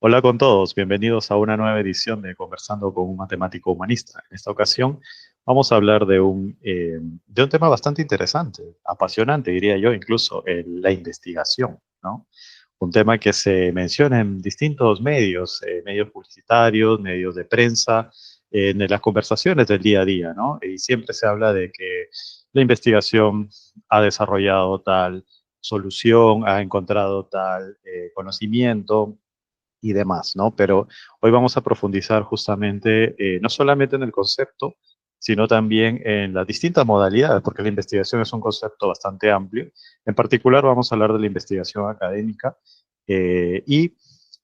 Hola con todos, bienvenidos a una nueva edición de Conversando con un matemático humanista. En esta ocasión vamos a hablar de un tema bastante interesante, apasionante diría yo, incluso la investigación, ¿no? Un tema que se menciona en distintos medios, medios publicitarios, medios de prensa, en las conversaciones del día a día, ¿no? Y siempre se habla de que la investigación ha desarrollado tal solución, ha encontrado tal conocimiento y demás, ¿no? Pero hoy vamos a profundizar justamente no solamente en el concepto, sino también en las distintas modalidades, porque la investigación es un concepto bastante amplio. En particular vamos a hablar de la investigación académica y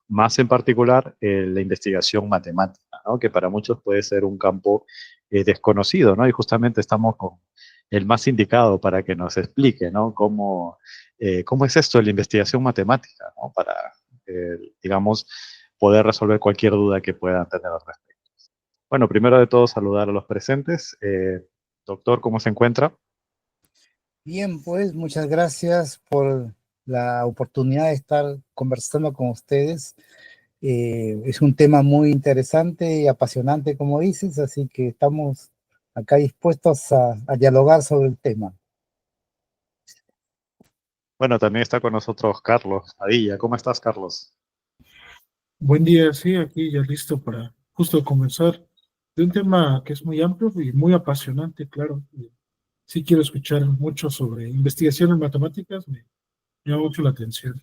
más en particular la investigación matemática, ¿no? Que para muchos puede ser un campo desconocido, ¿no? Y justamente estamos con el más indicado para que nos explique, ¿no? Cómo es esto de la investigación matemática, ¿no? Para digamos, poder resolver cualquier duda que puedan tener al respecto. Bueno, primero de todo, saludar a los presentes. Doctor, ¿cómo se encuentra? Bien, pues muchas gracias por la oportunidad de estar conversando con ustedes. Es un tema muy interesante y apasionante, como dices, así que estamos acá dispuestos a dialogar sobre el tema. Bueno, también está con nosotros Carlos Padilla. ¿Cómo estás, Carlos? Buen día, sí, aquí ya listo para justo comenzar de un tema que es muy amplio y muy apasionante, claro. Sí quiero escuchar mucho sobre investigación en matemáticas, me llama mucho la atención.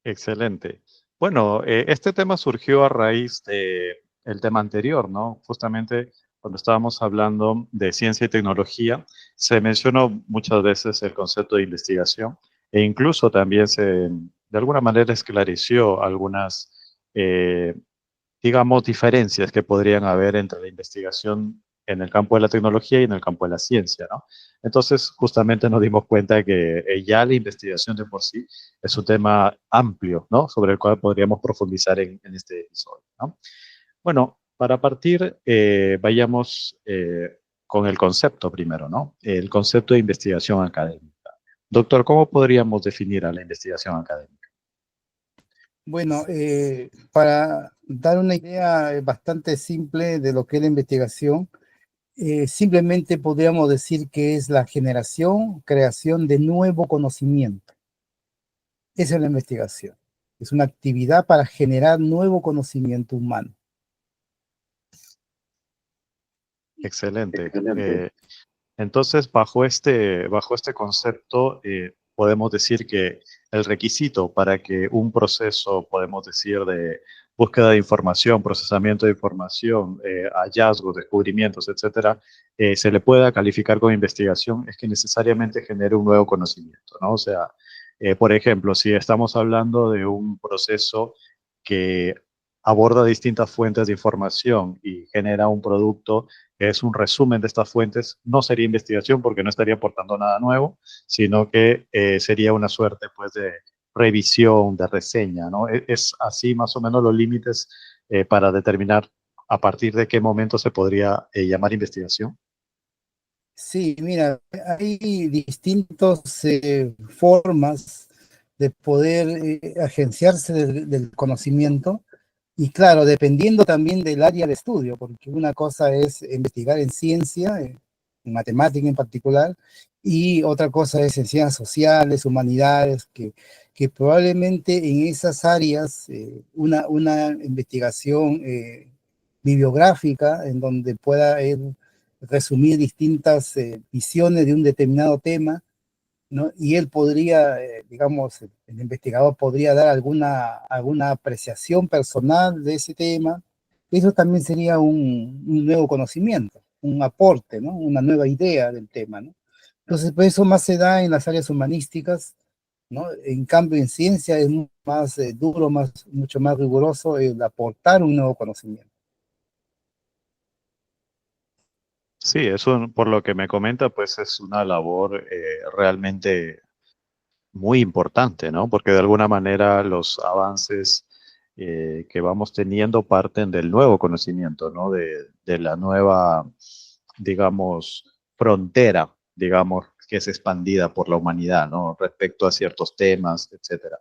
Excelente. Bueno, este tema surgió a raíz del tema anterior, ¿no? Justamente cuando estábamos hablando de ciencia y tecnología, se mencionó muchas veces el concepto de investigación e incluso también de alguna manera, esclareció algunas, digamos, diferencias que podrían haber entre la investigación en el campo de la tecnología y en el campo de la ciencia, ¿no? Entonces, justamente nos dimos cuenta que ya la investigación de por sí es un tema amplio, ¿no? Sobre el cual podríamos profundizar en este episodio, ¿no? Bueno, para partir, vayamos con el concepto primero, ¿no? El concepto de investigación académica. Doctor, ¿cómo podríamos definir a la investigación académica? Bueno, para dar una idea bastante simple de lo que es la investigación, simplemente podríamos decir que es la generación, creación de nuevo conocimiento. Esa es la investigación. Es una actividad para generar nuevo conocimiento humano. Excelente. Excelente. Entonces, bajo este concepto, podemos decir que el requisito para que un proceso, podemos decir, de búsqueda de información, procesamiento de información, hallazgos, descubrimientos, etcétera, se le pueda calificar como investigación es que necesariamente genere un nuevo conocimiento, ¿no? O sea, por ejemplo, si estamos hablando de un proceso que aborda distintas fuentes de información y genera un producto que es un resumen de estas fuentes, no sería investigación porque no estaría aportando nada nuevo, sino que sería una suerte pues de revisión, de reseña, ¿no? Es así más o menos los límites para determinar a partir de qué momento se podría llamar investigación. Sí, mira, hay distintas formas de poder agenciarse del conocimiento y claro, dependiendo también del área de estudio, porque una cosa es investigar en ciencia, en matemática en particular, y otra cosa es en ciencias sociales, humanidades, que probablemente en esas áreas una investigación bibliográfica en donde pueda resumir distintas visiones de un determinado tema, ¿no? Y él podría, digamos, el investigador podría dar alguna apreciación personal de ese tema. Eso también sería un nuevo conocimiento, un aporte, ¿no? Una nueva idea del tema, ¿no? Entonces, pues eso más se da en las áreas humanísticas, ¿no? En cambio, en ciencia es más duro, mucho más riguroso el aportar un nuevo conocimiento. Sí, eso por lo que me comenta, pues es una labor realmente muy importante, ¿no? Porque de alguna manera los avances que vamos teniendo parten del nuevo conocimiento, ¿no? De la nueva, digamos, frontera, digamos, que es expandida por la humanidad, ¿no? Respecto a ciertos temas, etcétera.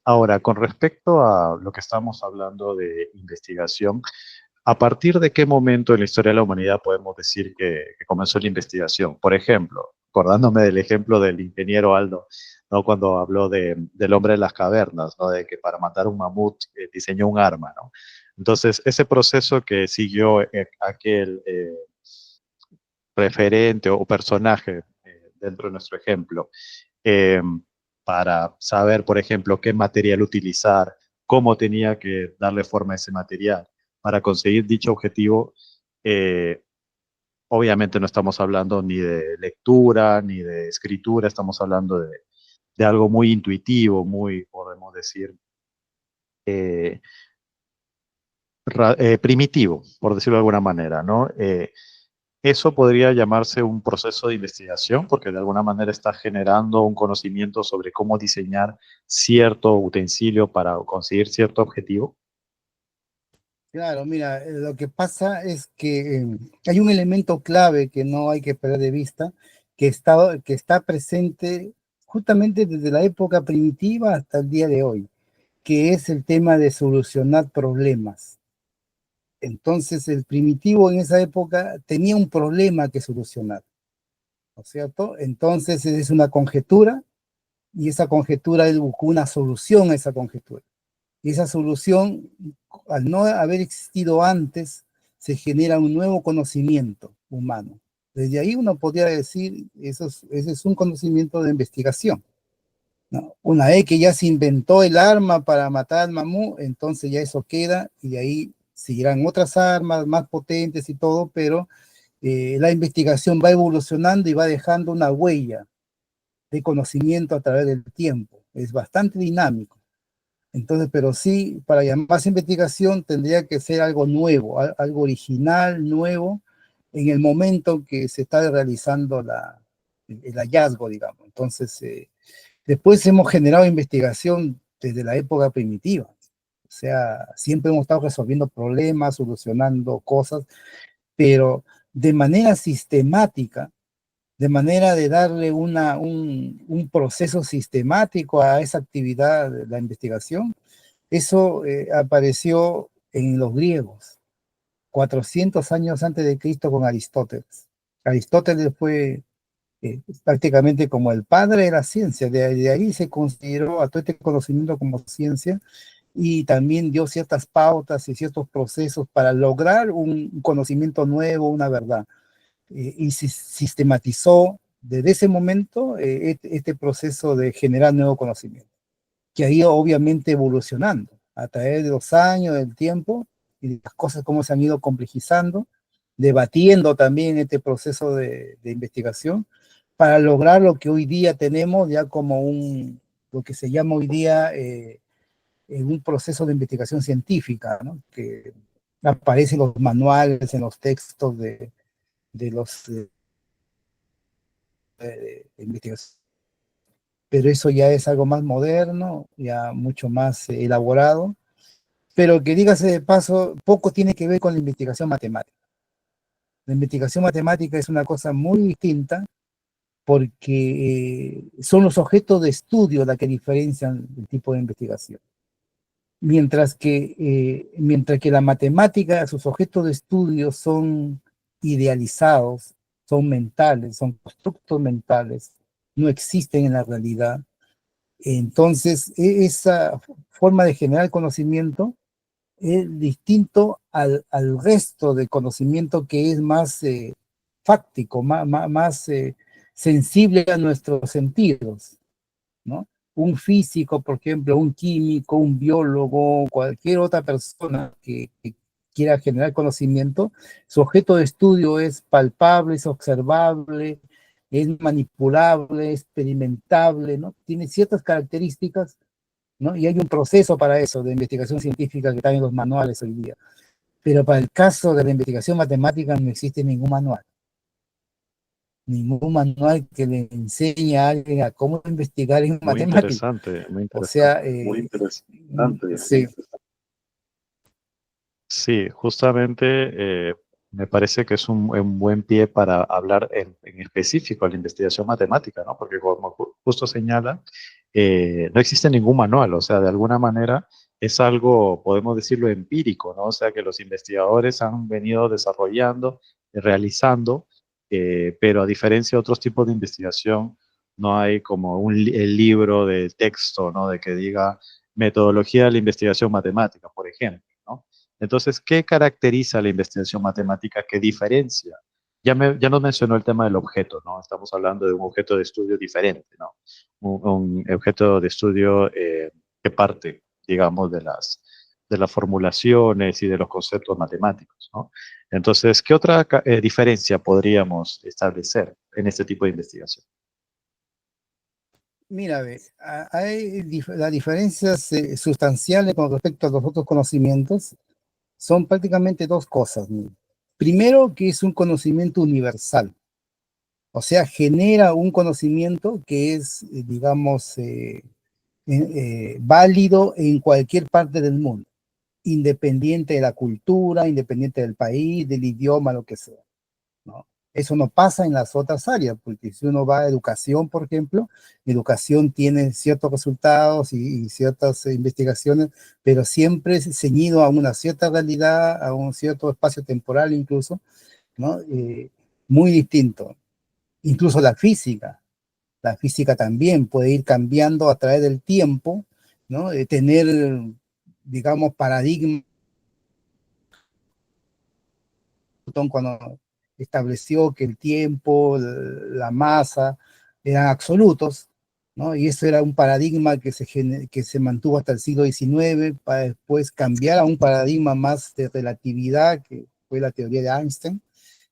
Ahora, con respecto a lo que estamos hablando de investigación, ¿a partir de qué momento en la historia de la humanidad podemos decir que comenzó la investigación? Por ejemplo, acordándome del ejemplo del ingeniero Aldo, ¿no? Cuando habló del hombre de las cavernas, ¿no? De que para matar un mamut diseñó un arma, ¿no? Entonces, ese proceso que siguió aquel referente o personaje dentro de nuestro ejemplo, eh, para saber, por ejemplo, qué material utilizar, cómo tenía que darle forma a ese material para conseguir dicho objetivo. eh, Obviamente no estamos hablando ni de lectura ni de escritura, estamos hablando de algo muy intuitivo, muy, podemos decir, eh, primitivo, por decirlo de alguna manera, ¿no? Eso podría llamarse un proceso de investigación porque de alguna manera está generando un conocimiento sobre cómo diseñar cierto utensilio para conseguir cierto objetivo. Claro, mira, lo que pasa es que hay un elemento clave que no hay que perder de vista, que está presente justamente desde la época primitiva hasta el día de hoy, que es el tema de solucionar problemas. Entonces, el primitivo en esa época tenía un problema que solucionar, ¿no es cierto? Entonces, es una conjetura y esa conjetura, él buscó una solución a esa conjetura. Y esa solución, al no haber existido antes, se genera un nuevo conocimiento humano. Desde ahí uno podría decir, ese es un conocimiento de investigación, ¿no? Una vez que ya se inventó el arma para matar al mamú, entonces ya eso queda y de ahí seguirán otras armas más potentes y todo, pero la investigación va evolucionando y va dejando una huella de conocimiento a través del tiempo. Es bastante dinámico. Entonces, pero sí, para llamarse investigación tendría que ser algo nuevo, algo original, nuevo, en el momento que se está realizando el hallazgo, digamos. Entonces, después hemos generado investigación desde la época primitiva. O sea, siempre hemos estado resolviendo problemas, solucionando cosas, pero de manera sistemática, de manera de darle un proceso sistemático a esa actividad de la investigación. Eso apareció en los griegos, 400 años antes de Cristo con Aristóteles. Aristóteles fue prácticamente como el padre de la ciencia, de ahí se consideró a todo este conocimiento como ciencia y también dio ciertas pautas y ciertos procesos para lograr un conocimiento nuevo, una verdad. Y se sistematizó desde ese momento este proceso de generar nuevo conocimiento, que ha ido obviamente evolucionando a través de los años, del tiempo, y las cosas cómo se han ido complejizando, debatiendo también este proceso de investigación, para lograr lo que hoy día tenemos ya como lo que se llama hoy día un proceso de investigación científica, ¿no? Que aparece en los manuales, en los textos de los de investigación. Pero eso ya es algo más moderno, ya mucho más elaborado, pero que dígase de paso, poco tiene que ver con la investigación matemática. La investigación matemática es una cosa muy distinta porque son los objetos de estudio las que diferencian el tipo de investigación. Mientras que la matemática, sus objetos de estudio son idealizados, son mentales, son constructos mentales, no existen en la realidad. Entonces, esa forma de generar conocimiento es distinto al resto de conocimiento que es más fáctico, más sensible a nuestros sentidos, ¿no? Un físico, por ejemplo, un químico, un biólogo, cualquier otra persona que quiera generar conocimiento, su objeto de estudio es palpable, es observable, es manipulable, es experimentable, ¿no? Tiene ciertas características, ¿no? Y hay un proceso para eso de investigación científica que está en los manuales hoy día. Pero para el caso de la investigación matemática no existe ningún manual que le enseñe a alguien a cómo investigar en Muy matemática. interesante, muy O interesante. sea, muy interesante. Sí, Sí, justamente me parece que es un buen pie para hablar en específico de la investigación matemática, ¿no? Porque como justo señala, no existe ningún manual, o sea, de alguna manera es algo, podemos decirlo, empírico, ¿no? O sea, que los investigadores han venido desarrollando, realizando, pero a diferencia de otros tipos de investigación, no hay como el libro de texto, ¿no? De que diga metodología de la investigación matemática, por ejemplo, ¿no? Entonces, ¿qué caracteriza la investigación matemática? ¿Qué diferencia? Ya nos mencionó el tema del objeto, ¿no? Estamos hablando de un objeto de estudio diferente, ¿no? Un objeto de estudio que parte, digamos, de las formulaciones y de los conceptos matemáticos, ¿no? Entonces, ¿qué otra diferencia podríamos establecer en este tipo de investigación? Mira, ve, hay las diferencias sustanciales con respecto a los otros conocimientos son prácticamente dos cosas. Mira. Primero, que es un conocimiento universal, o sea, genera un conocimiento que es, digamos, válido en cualquier parte del mundo, independiente de la cultura, independiente del país, del idioma, lo que sea, ¿no? Eso no pasa en las otras áreas, porque si uno va a educación, por ejemplo, educación tiene ciertos resultados y ciertas investigaciones, pero siempre es ceñido a una cierta realidad, a un cierto espacio temporal incluso, ¿no? Muy distinto. Incluso la física también puede ir cambiando a través del tiempo, ¿no? Tener, digamos, paradigmas cuando estableció que el tiempo, la masa eran absolutos, ¿no? Y eso era un paradigma que se mantuvo hasta el siglo XIX para después cambiar a un paradigma más de relatividad, que fue la teoría de Einstein,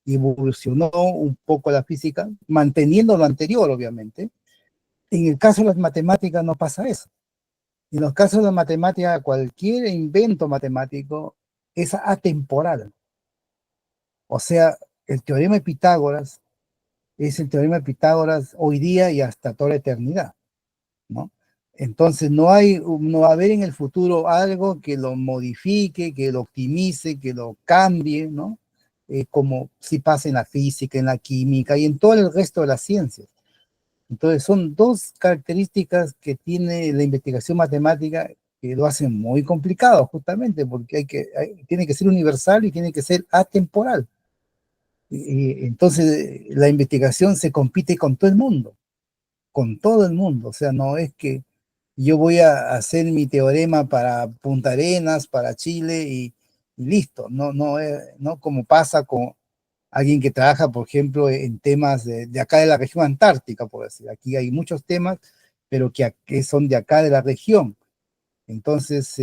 y evolucionó un poco la física, manteniendo lo anterior, obviamente. En el caso de las matemáticas no pasa eso. En los casos de la matemática, cualquier invento matemático es atemporal. O sea, el teorema de Pitágoras es el teorema de Pitágoras hoy día y hasta toda la eternidad, ¿no? Entonces no va a haber en el futuro algo que lo modifique, que lo optimice, que lo cambie, ¿no? Como si pasa en la física, en la química y en todo el resto de las ciencias. Entonces son dos características que tiene la investigación matemática que lo hacen muy complicado justamente porque tiene que ser universal y tiene que ser atemporal. Entonces la investigación se compite con todo el mundo. O sea, no es que yo voy a hacer mi teorema para Punta Arenas, para Chile y listo. No, no como pasa con alguien que trabaja, por ejemplo, en temas de acá de la región antártica, por decir. Aquí hay muchos temas, pero que son de acá de la región. Entonces,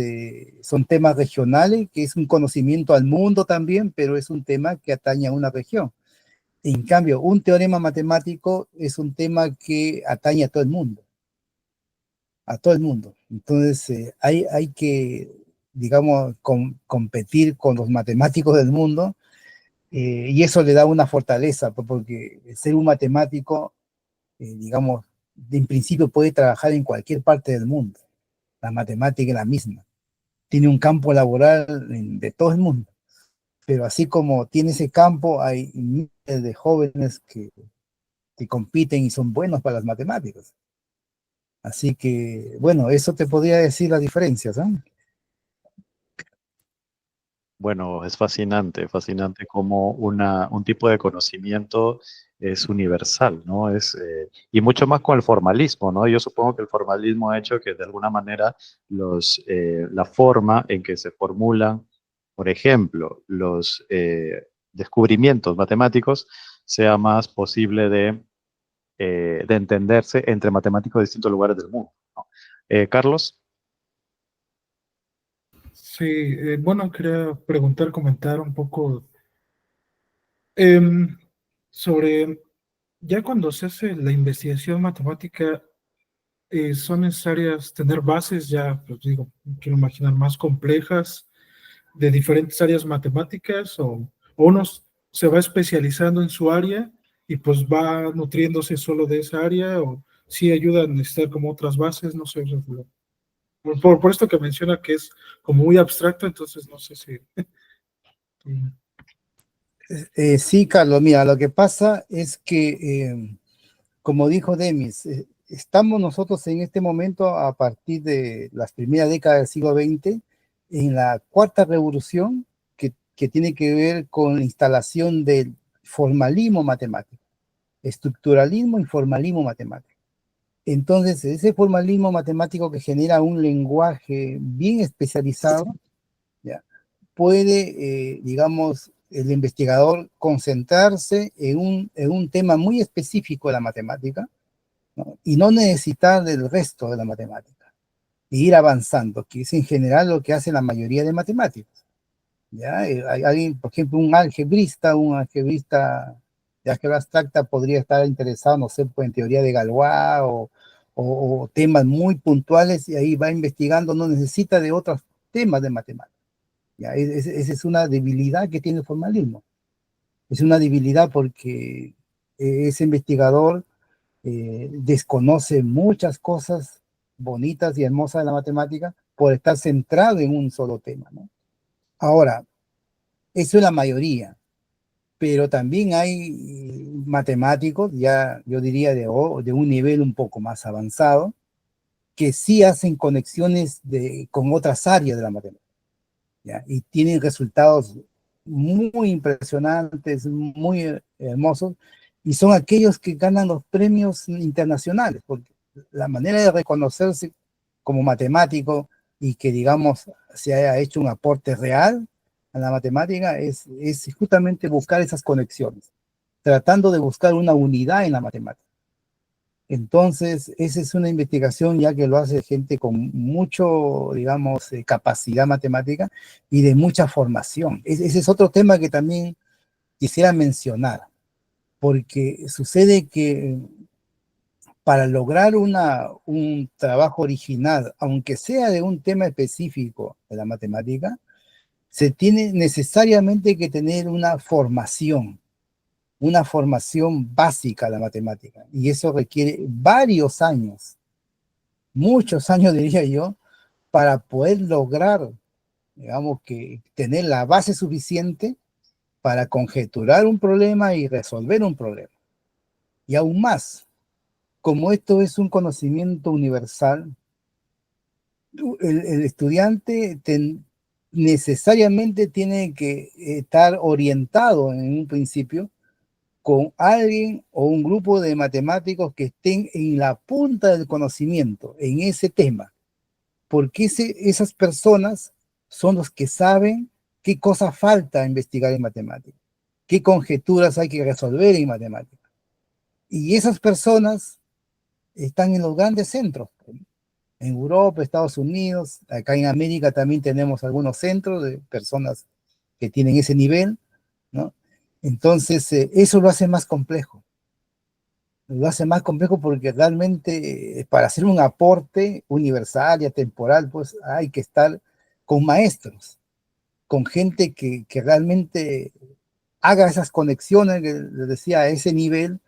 son temas regionales, que es un conocimiento al mundo también, pero es un tema que atañe a una región. En cambio, un teorema matemático es un tema que atañe a todo el mundo, a todo el mundo. Entonces, hay que, digamos, competir con los matemáticos del mundo, y eso le da una fortaleza, porque ser un matemático, digamos, en principio puede trabajar en cualquier parte del mundo. La matemática es la misma. Tiene un campo laboral de todo el mundo. Pero así como tiene ese campo, hay miles de jóvenes que compiten y son buenos para las matemáticas. Así que, bueno, eso te podría decir las diferencias, ¿eh? Bueno, es fascinante, fascinante como un tipo de conocimiento es universal, ¿no? Y mucho más con el formalismo, ¿no? Yo supongo que el formalismo ha hecho que de alguna manera la forma en que se formulan, por ejemplo, los descubrimientos matemáticos sea más posible de entenderse entre matemáticos de distintos lugares del mundo, ¿no? Carlos. Sí, bueno, quería preguntar, comentar un poco em, sobre, ya cuando se hace la investigación matemática, son necesarias tener bases ya, pues digo, quiero imaginar más complejas de diferentes áreas matemáticas o uno se va especializando en su área y pues va nutriéndose solo de esa área o sí ayuda a necesitar como otras bases, no sé, por esto que menciona que es como muy abstracto, entonces no sé si... Sí, Carlos, mira, lo que pasa es que, como dijo Demis, estamos nosotros en este momento, a partir de las primeras décadas del siglo XX, en la cuarta revolución que tiene que ver con la instalación del formalismo matemático, estructuralismo y formalismo matemático. Entonces, ese formalismo matemático que genera un lenguaje bien especializado, ¿ya? Puede, digamos, el investigador concentrarse en un tema muy específico de la matemática, ¿no? Y no necesitar del resto de la matemática, y ir avanzando, que es en general lo que hace la mayoría de matemáticos. ¿Ya? Hay alguien, por ejemplo, un algebrista de álgebra abstracta podría estar interesado, no sé, pues, en teoría de Galois o temas muy puntuales, y ahí va investigando, no necesita de otros temas de matemáticas. ¿Ya? Esa es una debilidad que tiene el formalismo. Es una debilidad porque ese investigador desconoce muchas cosas bonitas y hermosas de la matemática por estar centrado en un solo tema, ¿no? Ahora, eso es la mayoría, pero también hay matemáticos, ya yo diría de un nivel un poco más avanzado, que sí hacen conexiones con otras áreas de la matemática, ¿ya? Y tienen resultados muy impresionantes, muy hermosos, y son aquellos que ganan los premios internacionales, porque la manera de reconocerse como matemático y que, digamos, se haya hecho un aporte real a la matemática es justamente buscar esas conexiones, tratando de buscar una unidad en la matemática. Entonces, esa es una investigación ya que lo hace gente con mucho, digamos, capacidad matemática y de mucha formación. Ese es otro tema que también quisiera mencionar, porque sucede que para lograr un trabajo original, aunque sea de un tema específico de la matemática, se tiene necesariamente que tener una formación básica a la matemática, y eso requiere varios años, muchos años diría yo, para poder lograr, digamos, que tener la base suficiente para conjeturar un problema y resolver un problema. Y aún más, como esto es un conocimiento universal, el estudiante necesariamente tiene que estar orientado en un principio con alguien o un grupo de matemáticos que estén en la punta del conocimiento en ese tema, porque esas personas son los que saben qué cosa falta investigar en matemáticas, qué conjeturas hay que resolver en matemáticas. Y esas personas están en los grandes centros, en Europa, Estados Unidos, acá en América también tenemos algunos centros de personas que tienen ese nivel, ¿no? Entonces, eso lo hace más complejo. Lo hace más complejo porque realmente para hacer un aporte universal y atemporal, pues hay que estar con maestros, con gente que realmente haga esas conexiones, que les decía, a ese nivel,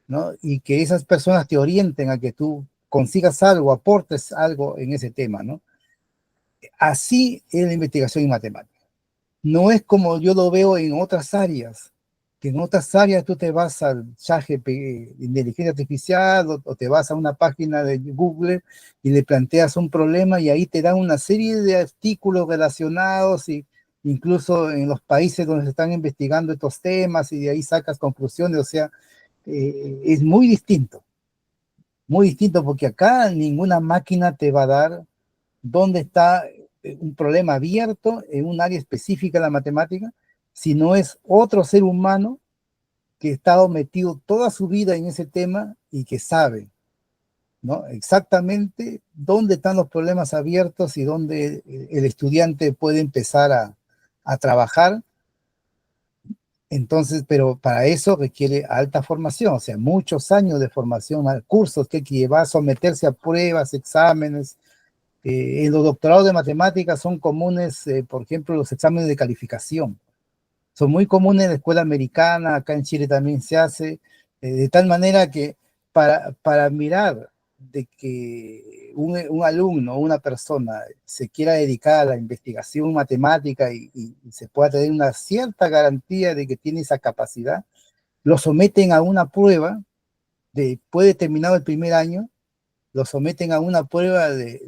¿no? Y que esas personas te orienten a que tú consigas algo, aportes algo en ese tema, ¿no? Así es la investigación en matemáticas. No es como yo lo veo en otras áreas, que en otras áreas tú te vas al chat de inteligencia artificial o te vas a una página de Google y le planteas un problema y ahí te dan una serie de artículos relacionados, y incluso en los países donde se están investigando estos temas, y de ahí sacas conclusiones. O sea, es muy distinto porque acá ninguna máquina te va a dar dónde está un problema abierto en un área específica de la matemática, si no es otro ser humano que ha estado metido toda su vida en ese tema y que sabe, ¿no? Exactamente dónde están los problemas abiertos y dónde el estudiante puede empezar a trabajar. Entonces, pero para eso requiere alta formación, o sea, muchos años de formación, cursos que hay que llevar, someterse a pruebas, exámenes. En los doctorados de matemáticas son comunes, por ejemplo, los exámenes de calificación. Son muy comunes en la escuela americana, acá en Chile también se hace, de tal manera que para mirar de que un alumno o una persona se quiera dedicar a la investigación matemática y se pueda tener una cierta garantía de que tiene esa capacidad, lo someten a una prueba después de terminado el primer año, lo someten a una prueba de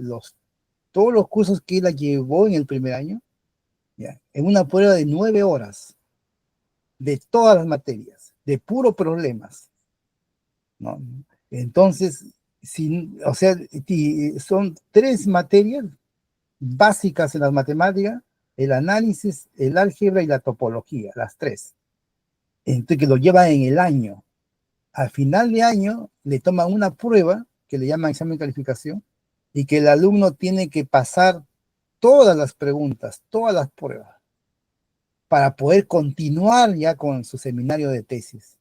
todos los cursos que él llevó en el primer año, ¿ya? En una prueba de 9 horas, de todas las materias, de puros problemas, ¿no? Entonces, o sea, son 3 materias básicas en las matemáticas: el análisis, el álgebra y la topología, las 3. Entonces, que lo lleva en el año. Al final de año le toman una prueba que le llaman examen de calificación y que el alumno tiene que pasar todas las preguntas, todas las pruebas, para poder continuar ya con su seminario de tesis.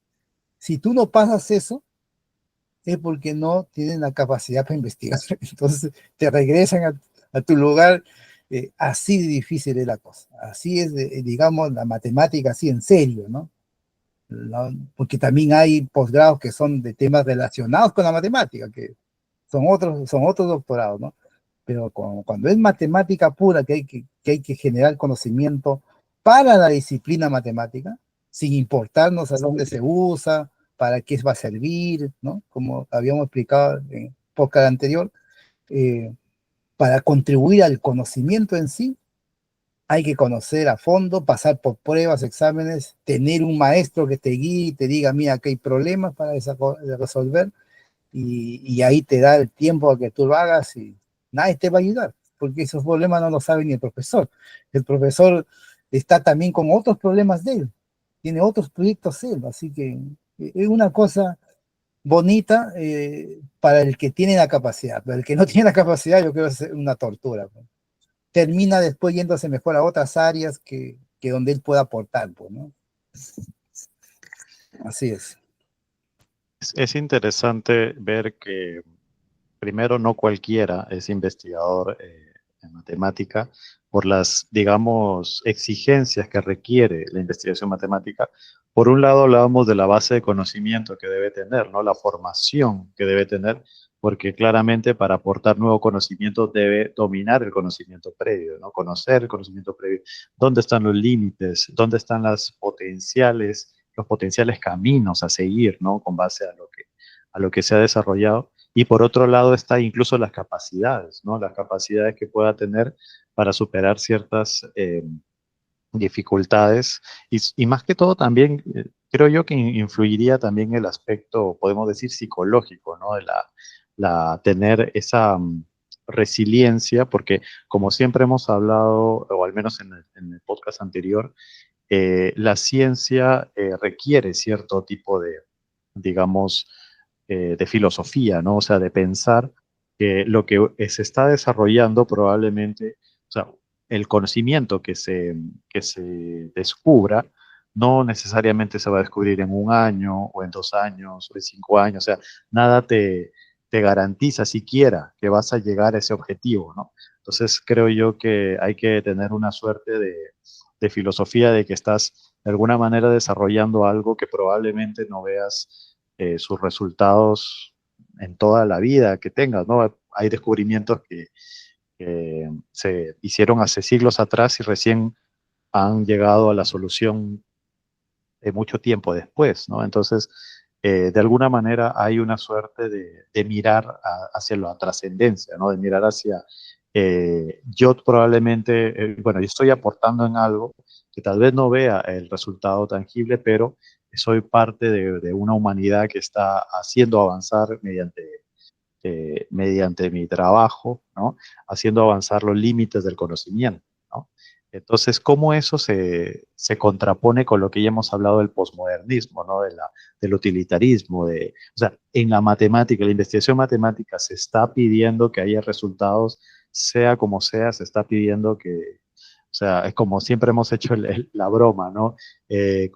Si tú no pasas eso, es porque no tienen la capacidad para investigar. Entonces te regresan a tu lugar. Así de difícil es la cosa. Así es, digamos, la matemática, así en serio, ¿no? Porque también hay posgrados que son de temas relacionados con la matemática, que son otros doctorados, ¿no? Pero cuando es matemática pura, que hay que generar conocimiento para la disciplina matemática, sin importarnos a dónde se usa, para qué va a servir, ¿no? Como habíamos explicado en el podcast anterior, para contribuir al conocimiento en sí, hay que conocer a fondo, pasar por pruebas, exámenes, tener un maestro que te guíe y te diga, mira, aquí hay problemas para resolver, y ahí te da el tiempo a que tú lo hagas y nadie te va a ayudar, porque esos problemas no lo sabe ni el profesor. El profesor está también con otros problemas de él, tiene otros proyectos él, así que es una cosa bonita para el que tiene la capacidad. Para el que no tiene la capacidad, yo creo que es una tortura, pues. Termina después yéndose mejor a otras áreas que donde él pueda aportar, pues, ¿no? Así es. Es interesante ver que primero no cualquiera es investigador en matemática por las, digamos, exigencias que requiere la investigación matemática. Por un lado hablábamos de la base de conocimiento que debe tener, ¿no? La formación que debe tener, porque claramente para aportar nuevo conocimiento debe dominar el conocimiento previo, ¿no? Conocer el conocimiento previo, dónde están los límites, dónde están los potenciales caminos a seguir, ¿no? Con base a lo que se ha desarrollado. Y por otro lado está incluso las capacidades, ¿no? Las capacidades que pueda tener para superar ciertas dificultades. Y más que todo también, creo yo que influiría también el aspecto, podemos decir, psicológico, ¿no? De tener esa resiliencia, porque como siempre hemos hablado, o al menos en el podcast anterior, la ciencia requiere cierto tipo de, digamos, de filosofía, ¿no? O sea, de pensar que lo que se está desarrollando probablemente, o sea, el conocimiento que se descubra no necesariamente se va a descubrir en un año o en 2 años o en 5 años, o sea, nada te garantiza siquiera que vas a llegar a ese objetivo, ¿no? Entonces creo yo que hay que tener una suerte de filosofía de que estás de alguna manera desarrollando algo que probablemente no veas sus resultados en toda la vida que tengas, ¿no? Hay descubrimientos que se hicieron hace siglos atrás y recién han llegado a la solución mucho tiempo después, ¿no? Entonces, de alguna manera hay una suerte de mirar hacia la trascendencia, ¿no? De mirar hacia, yo probablemente, bueno, yo estoy aportando en algo que tal vez no vea el resultado tangible, pero soy parte de una humanidad que está haciendo avanzar mediante mi trabajo, ¿no? Haciendo avanzar los límites del conocimiento, ¿no? Entonces, ¿cómo eso se contrapone con lo que ya hemos hablado del posmodernismo, ¿no? Del utilitarismo, o sea, en la matemática, la investigación matemática se está pidiendo que haya resultados, sea como sea, se está pidiendo que, o sea, es como siempre hemos hecho la broma, ¿no? Eh,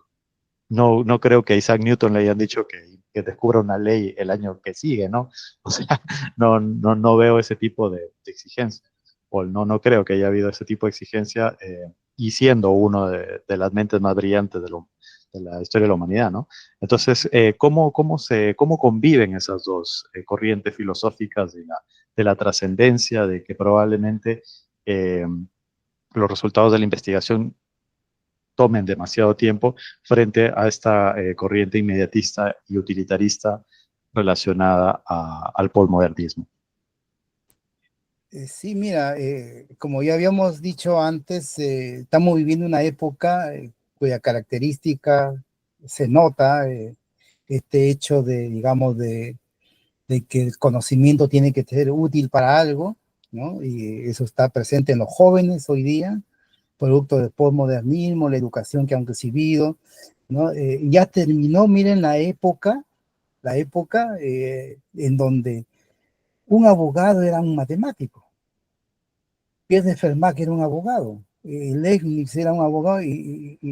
no creo que a Isaac Newton le hayan dicho que descubra una ley el año que sigue, ¿no? O sea, no veo ese tipo de exigencia, o no creo que haya habido ese tipo de exigencia, y siendo uno de las mentes más brillantes de la historia de la humanidad, ¿no? Entonces, ¿cómo conviven esas dos corrientes filosóficas de la trascendencia, de que probablemente los resultados de la investigación tomen demasiado tiempo frente a esta corriente inmediatista y utilitarista relacionada al posmodernismo? Sí, mira, como ya habíamos dicho antes, estamos viviendo una época cuya característica se nota, este hecho de, digamos, de que el conocimiento tiene que ser útil para algo, ¿no? Y eso está presente en los jóvenes hoy día, producto del postmodernismo, la educación que han recibido, ¿no? Ya terminó, miren, la época en donde un abogado era un matemático. Pierre de Fermat era un abogado, Leibniz era un abogado,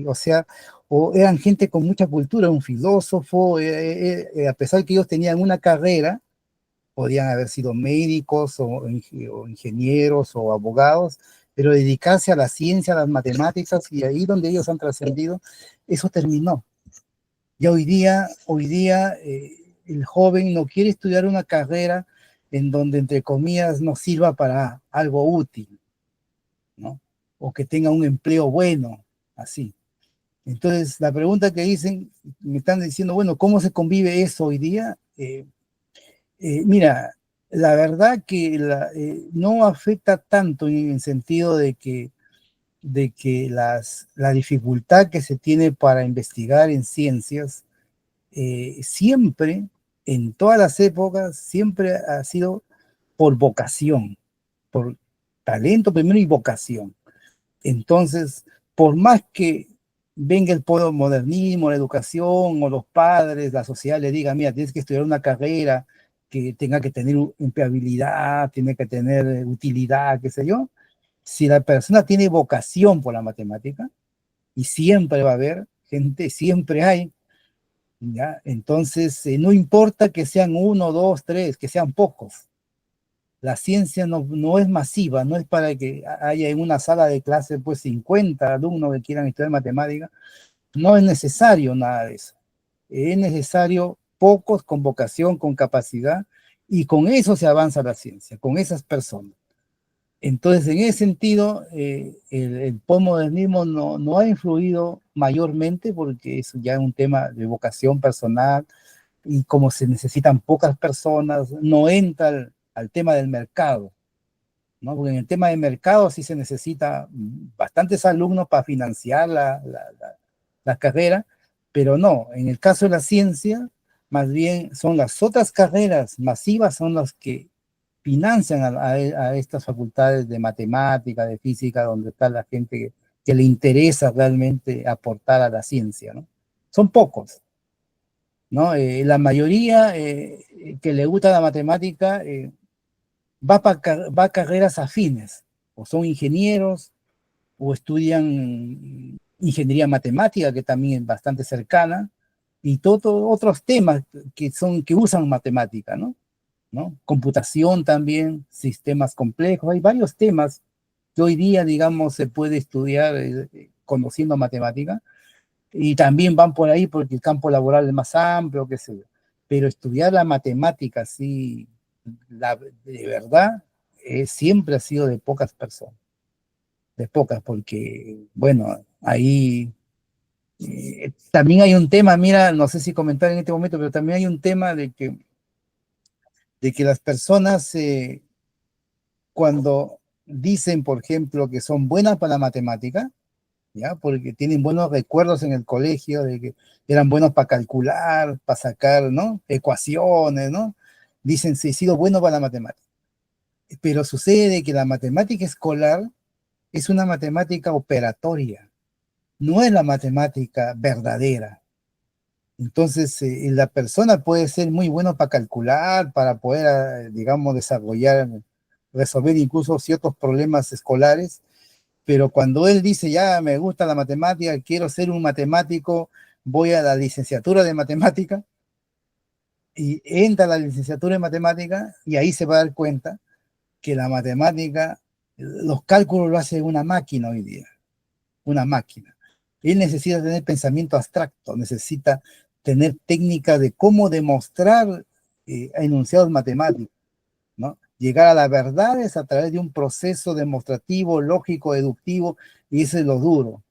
o sea, o eran gente con mucha cultura, un filósofo, a pesar que ellos tenían una carrera, podían haber sido médicos o ingenieros o abogados, pero dedicarse a la ciencia, a las matemáticas, y ahí donde ellos han trascendido, eso terminó. Ya hoy día el joven no quiere estudiar una carrera en donde, entre comillas, no sirva para algo útil, ¿no? O que tenga un empleo bueno, así. Entonces, la pregunta que dicen, me están diciendo, bueno, ¿cómo se convive eso hoy día? Mira, la verdad que no afecta tanto en el sentido de que la dificultad que se tiene para investigar en ciencias siempre, en todas las épocas, siempre ha sido por vocación, por talento primero y vocación. Entonces, por más que venga el modernismo, la educación o los padres, la sociedad le diga, mira, tienes que estudiar una carrera que tenga que tener empleabilidad, tiene que tener utilidad, qué sé yo, si la persona tiene vocación por la matemática, y siempre va a haber gente, siempre hay, ¿ya? Entonces, no importa que sean uno, dos, tres, que sean pocos. La ciencia no es masiva, no es para que haya en una sala de clase pues 50 alumnos que quieran estudiar matemática. No es necesario nada de eso. Es necesario pocos con vocación, con capacidad, y con eso se avanza la ciencia, con esas personas. Entonces, en ese sentido, el postmodernismo no ha influido mayormente porque eso ya es un tema de vocación personal, y como se necesitan pocas personas, no entra al tema del mercado, ¿no? Porque en el tema de mercado sí se necesita bastantes alumnos para financiar la carrera, pero no, en el caso de la ciencia, más bien son las otras carreras masivas son las que financian a estas facultades de matemática, de física, donde está la gente que le interesa realmente aportar a la ciencia, ¿no? Son pocos, ¿no? La mayoría que le gusta la matemática va a carreras afines, o son ingenieros, o estudian ingeniería matemática, que también es bastante cercana, y otros temas que usan matemática, ¿no? ¿No? Computación también, sistemas complejos, hay varios temas que hoy día, digamos, se puede estudiar conociendo matemática, y también van por ahí porque el campo laboral es más amplio, qué sé yo. Pero estudiar la matemática, sí, de verdad, siempre ha sido de pocas, porque, bueno, ahí también hay un tema, mira, no sé si comentar en este momento, pero también hay un tema de que las personas, cuando dicen, por ejemplo, que son buenas para la matemática, ¿ya? Porque tienen buenos recuerdos en el colegio, de que eran buenos para calcular, para sacar, ¿no? Ecuaciones, ¿no? Dicen, sí, he sido bueno para la matemática. Pero sucede que la matemática escolar es una matemática operatoria, no es la matemática verdadera. Entonces, la persona puede ser muy bueno para calcular, para poder, digamos, resolver incluso ciertos problemas escolares, pero cuando él dice, ya me gusta la matemática, quiero ser un matemático, voy a la licenciatura de matemática, y entra a la licenciatura de matemática, y ahí se va a dar cuenta que la matemática, los cálculos lo hace una máquina hoy día, una máquina. Él necesita tener pensamiento abstracto, necesita tener técnica de cómo demostrar enunciados matemáticos, ¿no? Llegar a la verdad es a través de un proceso demostrativo, lógico, deductivo, y eso es lo duro.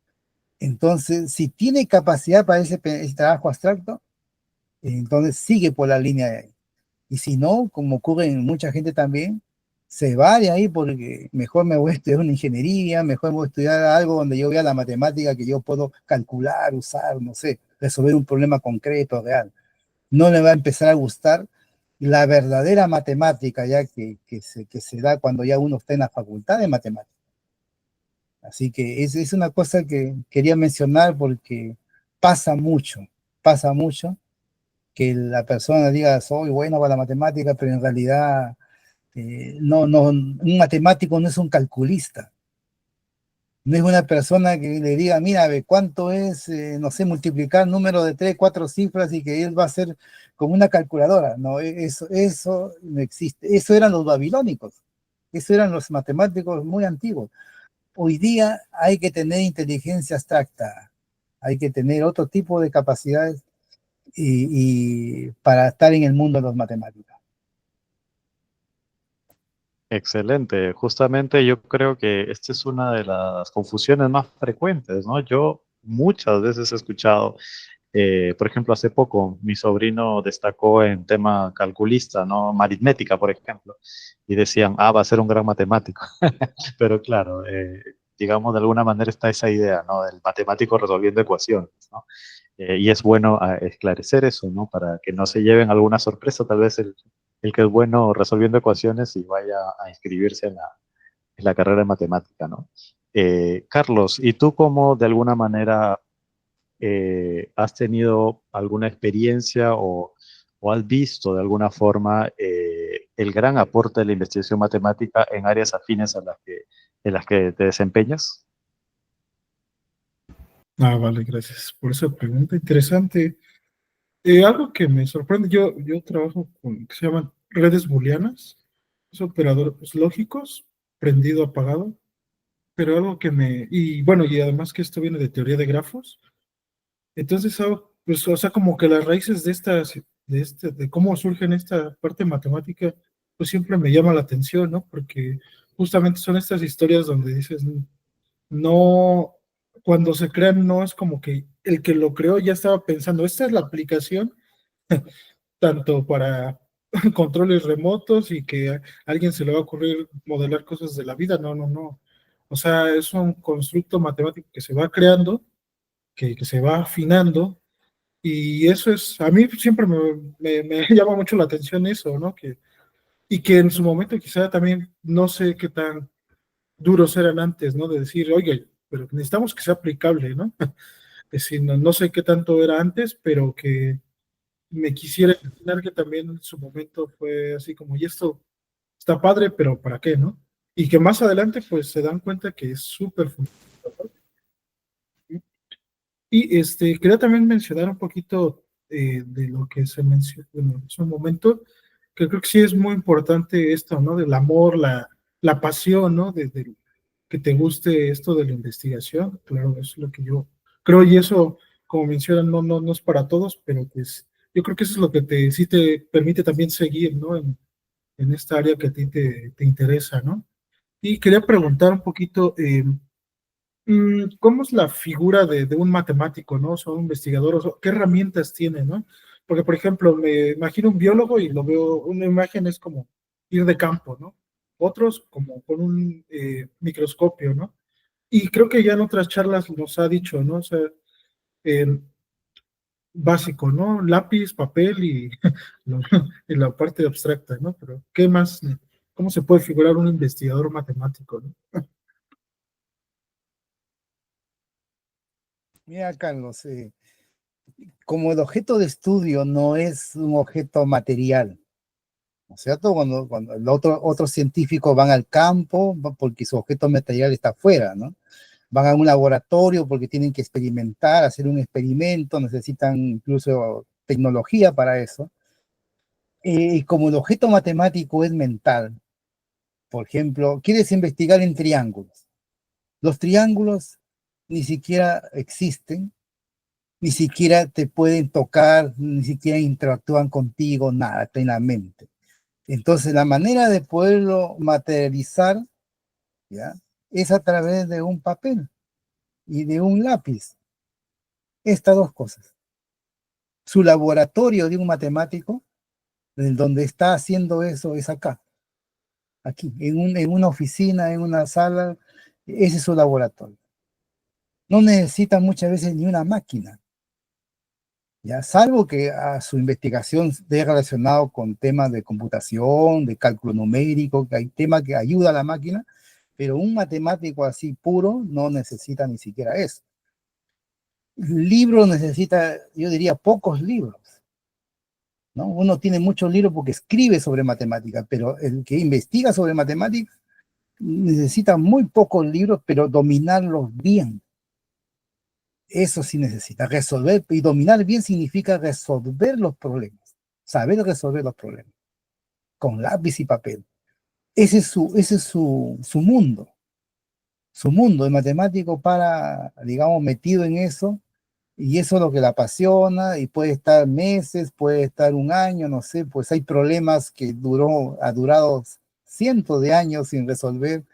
Entonces, si tiene capacidad para ese trabajo abstracto, entonces sigue por la línea de ahí. Y si no, como ocurre en mucha gente también, se va de ahí porque mejor me voy a estudiar una ingeniería, mejor me voy a estudiar algo donde yo vea la matemática que yo puedo calcular, usar, no sé, resolver un problema concreto, real. No le va a empezar a gustar la verdadera matemática ya que se da cuando ya uno está en la facultad de matemáticas. Así que es una cosa que quería mencionar porque pasa mucho que la persona diga soy bueno para la matemática, pero en realidad un matemático no es un calculista, no es una persona que le diga, mira, a ver, cuánto es, no sé, multiplicar número de 3, 4 cifras y que él va a ser como una calculadora. No, eso no existe. Eso eran los babilónicos, eso eran los matemáticos muy antiguos. Hoy día hay que tener inteligencia abstracta, hay que tener otro tipo de capacidades y para estar en el mundo de las matemáticas. Excelente. Justamente yo creo que esta es una de las confusiones más frecuentes, ¿no? Yo muchas veces he escuchado, por ejemplo, hace poco mi sobrino destacó en tema calculista, ¿no? Aritmética, por ejemplo, y decían, ah, va a ser un gran matemático. Pero claro, digamos, de alguna manera está esa idea, ¿no? Del matemático resolviendo ecuaciones, ¿no? Y es bueno esclarecer eso, ¿no? Para que no se lleven alguna sorpresa, tal vez el que es bueno resolviendo ecuaciones y vaya a inscribirse en la carrera de matemática, ¿no? Carlos, ¿y tú cómo de alguna manera has tenido alguna experiencia o has visto de alguna forma el gran aporte de la investigación matemática en áreas afines a en las que te desempeñas? Ah, vale, gracias por esa pregunta interesante. Algo que me sorprende, yo trabajo con, que se llaman redes booleanas, es operadores lógicos, prendido, apagado, pero algo que y bueno, y además que esto viene de teoría de grafos, entonces, pues, o sea, como que las raíces de cómo surgen esta parte matemática, pues siempre me llama la atención, ¿no? Porque justamente son estas historias donde dices, no, cuando se crean, no es como que el que lo creó ya estaba pensando, esta es la aplicación tanto para controles remotos y que a alguien se le va a ocurrir modelar cosas de la vida. No, no, no. O sea, es un constructo matemático que se va creando, que se va afinando, y eso es, a mí siempre me llama mucho la atención eso, ¿no? Y que en su momento quizá también no sé qué tan duros eran antes, ¿no? De decir, oye, pero necesitamos que sea aplicable, ¿no? Es decir, no sé qué tanto era antes, pero que me quisiera imaginar que también en su momento fue así como, y esto está padre, pero ¿para qué, no? Y que más adelante pues se dan cuenta que es súper funcional. Y quería también mencionar un poquito de lo que se mencionó en su momento, que creo que sí es muy importante esto, ¿no? Del amor, la pasión, ¿no? Que te guste esto de la investigación, claro, eso es lo que yo creo, y eso, como mencionan, no es para todos, pero pues yo creo que eso es lo que sí te permite también seguir, ¿no? En esta área que a ti te interesa, ¿no? Y quería preguntar un poquito, ¿cómo es la figura de un matemático, ¿no? O sea, un investigador, o sea, ¿qué herramientas tiene, ¿no? Porque, por ejemplo, me imagino un biólogo y lo veo, una imagen es como ir de campo, ¿no? Otros como con un microscopio, ¿no? Y creo que ya en otras charlas nos ha dicho, ¿no? O sea, eh, básico, ¿no? Lápiz, papel y, y la parte abstracta, ¿no? Pero, ¿qué más? ¿Cómo se puede figurar un investigador matemático, ¿no? Mira, Carlos, como el objeto de estudio no es un objeto material, ¿no es cierto? Cuando otros científicos van al campo porque su objeto material está afuera, ¿no? Van a un laboratorio porque tienen que experimentar, hacer un experimento, necesitan incluso tecnología para eso. Y como el objeto matemático es mental, por ejemplo, quieres investigar en triángulos. Los triángulos ni siquiera existen, ni siquiera te pueden tocar, ni siquiera interactúan contigo, nada, está en la mente. Entonces, la manera de poderlo materializar, ¿ya? Es a través de un papel y de un lápiz. Estas dos cosas. Su laboratorio de un matemático, en donde está haciendo eso, es acá aquí, en una oficina, en una sala, ese es su laboratorio. No necesita muchas veces ni una máquina, ¿ya? Salvo que a su investigación esté relacionado con temas de computación, de cálculo numérico, que hay temas que ayuda a la máquina, pero un matemático así puro no necesita ni siquiera eso. Libros necesita, yo diría, pocos libros, ¿no? Uno tiene muchos libros porque escribe sobre matemáticas, pero el que investiga sobre matemáticas necesita muy pocos libros, pero dominarlos bien. Eso sí necesita resolver, y dominar bien significa resolver los problemas, saber resolver los problemas, con lápiz y papel. Ese es su mundo, el matemático para, digamos, metido en eso, y eso es lo que le apasiona, y puede estar meses, puede estar un año, no sé, pues hay problemas que ha durado cientos de años sin resolver,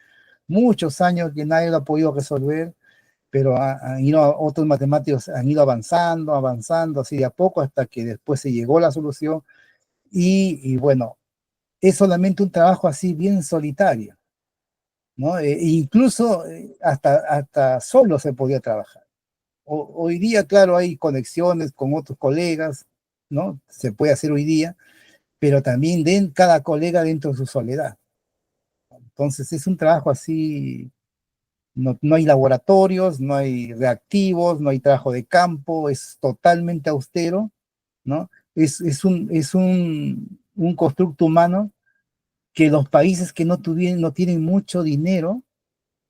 muchos años que nadie lo ha podido resolver, pero otros matemáticos han ido avanzando, avanzando, así de a poco, hasta que después se llegó a la solución, y bueno, es solamente un trabajo así bien solitario, ¿no? Incluso hasta solo se podía trabajar. Hoy día, claro, hay conexiones con otros colegas, ¿no? Se puede hacer hoy día, pero también cada colega dentro de su soledad. Entonces es un trabajo así. No hay laboratorios, no hay reactivos, no hay trabajo de campo, es totalmente austero, ¿no? Un constructo humano que los países que no tienen mucho dinero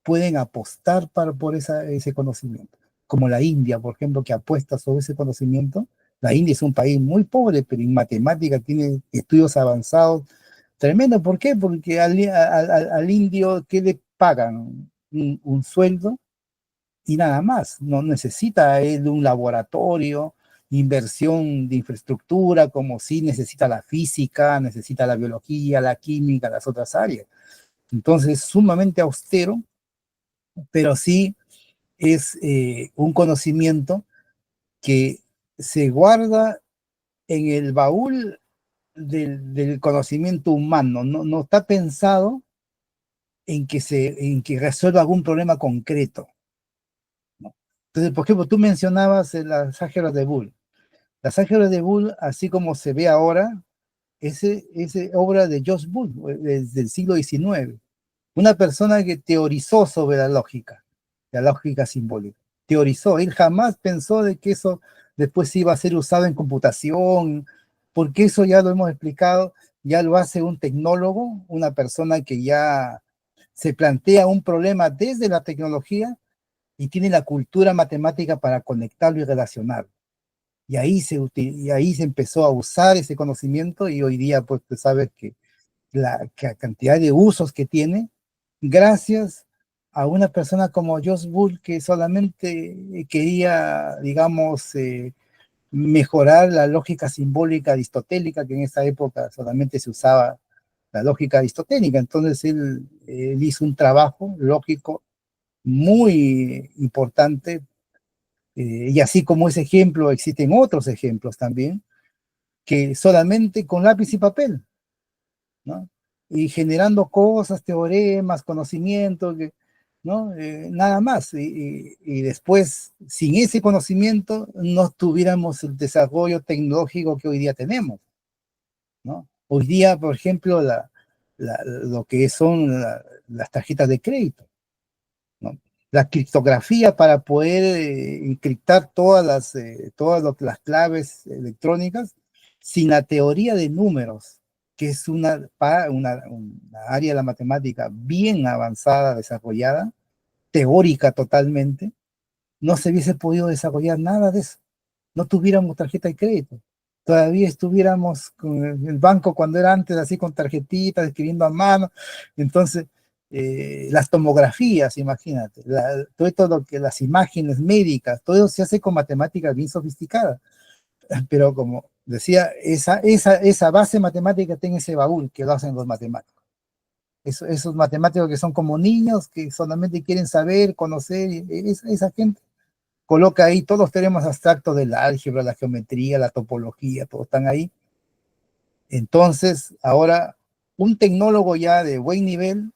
pueden apostar por ese conocimiento. Como la India, por ejemplo, que apuesta sobre ese conocimiento. La India es un país muy pobre, pero en matemática tiene estudios avanzados. Tremendo, ¿por qué? Porque al indio, ¿qué le pagan? Un sueldo y nada más. No necesita él un laboratorio, inversión de infraestructura, como sí necesita la física, necesita la biología, la química, las otras áreas. Entonces, sumamente austero, pero sí es un conocimiento que se guarda en el baúl del conocimiento humano. No está pensado en que resuelva algún problema concreto, ¿no? Entonces, por ejemplo, tú mencionabas las álgebras de Boole. Las álgebras de Boole, así como se ve ahora, es obra de Josh Boole, desde el siglo XIX. Una persona que teorizó sobre la lógica simbólica. Teorizó, él jamás pensó de que eso después iba a ser usado en computación, porque eso ya lo hemos explicado, ya lo hace un tecnólogo, una persona que ya se plantea un problema desde la tecnología y tiene la cultura matemática para conectarlo y relacionarlo. Y ahí se empezó a usar ese conocimiento y hoy día pues tú sabes que la cantidad de usos que tiene gracias a una persona como Josh Boole que solamente quería, digamos, mejorar la lógica simbólica aristotélica, que en esa época solamente se usaba la lógica aristotélica. Entonces él hizo un trabajo lógico muy importante, y así como ese ejemplo, existen otros ejemplos también, que solamente con lápiz y papel, ¿no? Y generando cosas, teoremas, conocimientos, ¿no? Nada más. Y después, sin ese conocimiento, no tuviéramos el desarrollo tecnológico que hoy día tenemos, ¿no? Hoy día, por ejemplo, lo que son las tarjetas de crédito, ¿no? La criptografía para poder encriptar todas las claves electrónicas sin la teoría de números, que es una área de la matemática bien avanzada, desarrollada, teórica totalmente, no se hubiese podido desarrollar nada de eso. No tuviéramos tarjeta de crédito. Todavía estuviéramos con el banco cuando era antes, así con tarjetitas, escribiendo a mano. Entonces, las tomografías, imagínate, todo esto las imágenes médicas, todo eso se hace con matemáticas bien sofisticadas. Pero como decía, esa base matemática tiene ese baúl que lo hacen los matemáticos. Esos matemáticos que son como niños, que solamente quieren saber, conocer, esa gente coloca ahí todos los teoremas abstractos de la álgebra, la geometría, la topología, todos están ahí. Entonces, ahora un tecnólogo ya de buen nivel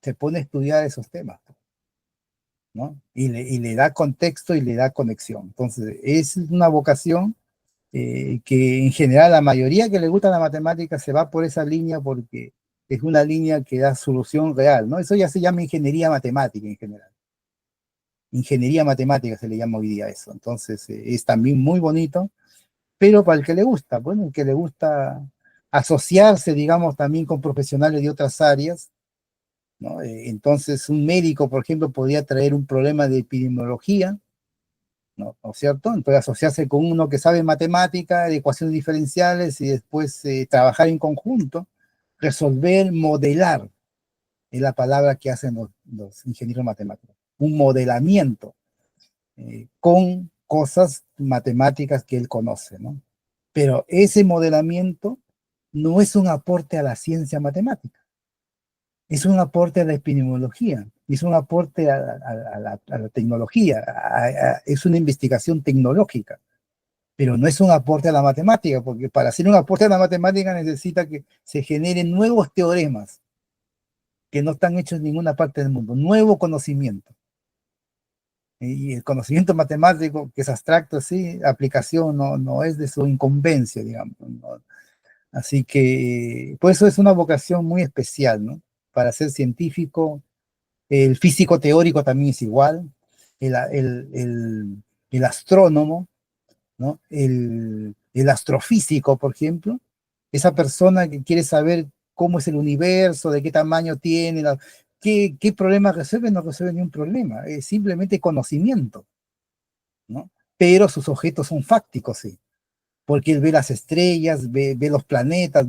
se pone a estudiar esos temas, ¿no? Y le da contexto y le da conexión. Entonces, es una vocación que en general la mayoría que le gusta la matemática se va por esa línea porque es una línea que da solución real, ¿no? Eso ya se llama ingeniería matemática en general. Ingeniería matemática se le llama hoy día eso. Entonces, es también muy bonito, pero para el que le gusta, bueno, el que le gusta asociarse, digamos, también con profesionales de otras áreas, ¿no? Entonces, un médico, por ejemplo, podría traer un problema de epidemiología, ¿no es cierto? Entonces, asociarse con uno que sabe matemática, de ecuaciones diferenciales, y después trabajar en conjunto, resolver, modelar, es la palabra que hacen los ingenieros matemáticos, un modelamiento con cosas matemáticas que él conoce, ¿no? Pero ese modelamiento no es un aporte a la ciencia matemática, es un aporte a la epidemiología, es un aporte a la tecnología, es una investigación tecnológica, pero no es un aporte a la matemática, porque para hacer un aporte a la matemática necesita que se generen nuevos teoremas que no están hechos en ninguna parte del mundo, nuevo conocimiento. Y el conocimiento matemático, que es abstracto, sí, aplicación no es de su incumbencia, digamos, ¿no? Así que, por eso es una vocación muy especial, ¿no? Para ser científico, el físico teórico también es igual, el astrónomo, ¿no? El astrofísico, por ejemplo, esa persona que quiere saber cómo es el universo, de qué tamaño tiene, qué problemas resuelve, no resuelve ni un problema, es simplemente conocimiento, ¿no? Pero sus objetos son fácticos, sí, porque él ve las estrellas, ve los planetas,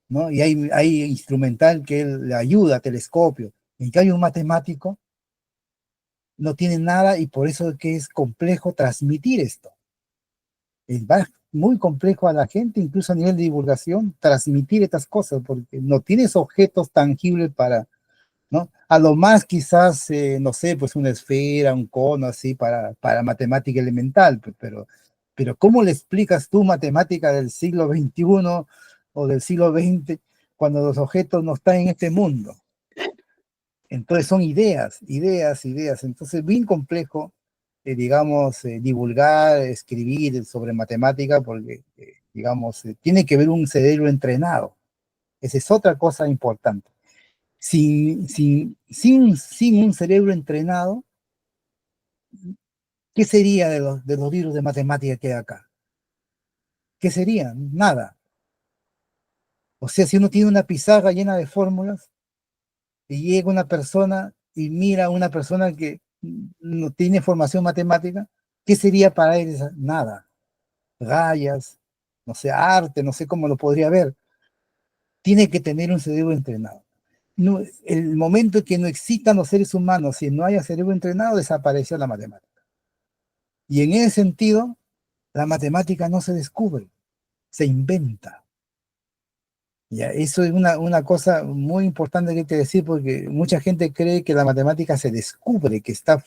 ¿no? Y hay instrumental que él le ayuda, telescopio. En cambio, un matemático no tiene nada y por eso es que es complejo transmitir esto. Es muy complejo a la gente, incluso a nivel de divulgación, transmitir estas cosas, porque no tienes objetos tangibles para, ¿no? A lo más quizás, no sé, pues una esfera, un cono, así, para matemática elemental, pero ¿cómo le explicas tú matemática del siglo XXI o del siglo XX cuando los objetos no están en este mundo? Entonces son ideas, ideas, ideas. Entonces bien complejo, digamos, divulgar, escribir sobre matemática, porque, digamos, tiene que haber un cerebro entrenado. Esa es otra cosa importante. Sin un cerebro entrenado, ¿qué sería de los libros de matemática que hay acá? ¿Qué sería? Nada. O sea, si uno tiene una pizarra llena de fórmulas y llega una persona y mira a una persona que no tiene formación matemática, ¿qué sería para él? Nada. Rayas, no sé, arte, no sé cómo lo podría ver. Tiene que tener un cerebro entrenado. No, el momento en que no existan los seres humanos, si no haya cerebro entrenado, desapareció la matemática. Y en ese sentido, la matemática no se descubre, se inventa. Ya, eso es una cosa muy importante que hay que decir porque mucha gente cree que la matemática se descubre, que está...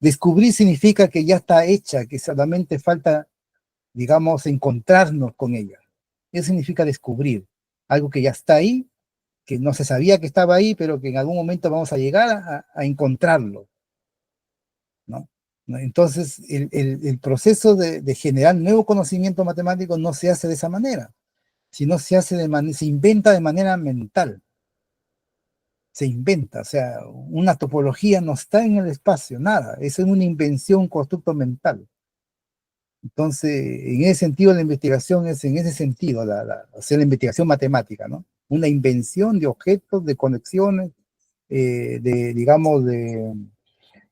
Descubrir significa que ya está hecha, que solamente falta, digamos, encontrarnos con ella. Eso significa descubrir, algo que ya está ahí, que no se sabía que estaba ahí, pero que en algún momento vamos a llegar a encontrarlo, ¿no? Entonces, el proceso de generar nuevo conocimiento matemático no se hace de esa manera, sino se hace se inventa de manera mental, se inventa, o sea, una topología no está en el espacio, nada, es una invención, un constructo mental. Entonces, en ese sentido, la investigación es en ese sentido, o sea, la investigación matemática, ¿no? Una invención de objetos, de conexiones, digamos,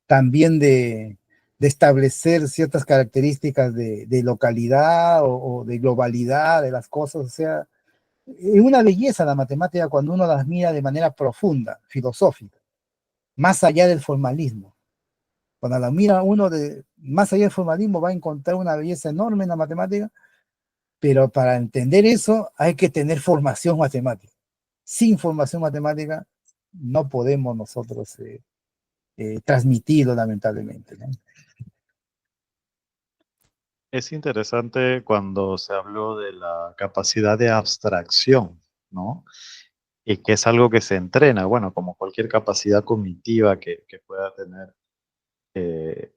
también de establecer ciertas características de localidad o de globalidad de las cosas. O sea, es una belleza la matemática cuando uno las mira de manera profunda, filosófica, más allá del formalismo. Cuando la mira uno más allá del formalismo va a encontrar una belleza enorme en la matemática, pero para entender eso hay que tener formación matemática. Sin formación matemática no podemos nosotros transmitirlo lamentablemente, ¿no? Es interesante cuando se habló de la capacidad de abstracción ¿no? Y que es algo que se entrena, bueno, como cualquier capacidad cognitiva que pueda tener eh,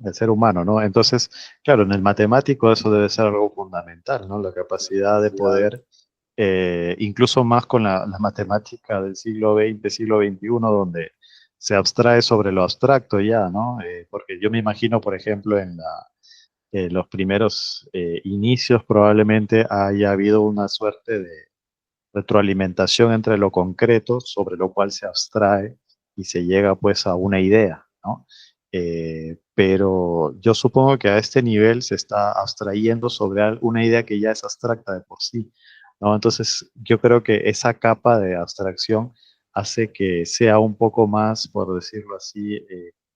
el ser humano, ¿no? Entonces, claro, en el matemático eso debe ser algo fundamental, ¿no? La capacidad de poder, incluso más con la matemática del siglo XX, siglo XXI, donde se abstrae sobre lo abstracto ya, ¿no? Porque yo me imagino, por ejemplo, los primeros inicios probablemente haya habido una suerte de retroalimentación entre lo concreto, sobre lo cual se abstrae y se llega pues a una idea, ¿no? Pero yo supongo que a este nivel se está abstrayendo sobre una idea que ya es abstracta de por sí, ¿no? Entonces yo creo que esa capa de abstracción hace que sea un poco más, por decirlo así,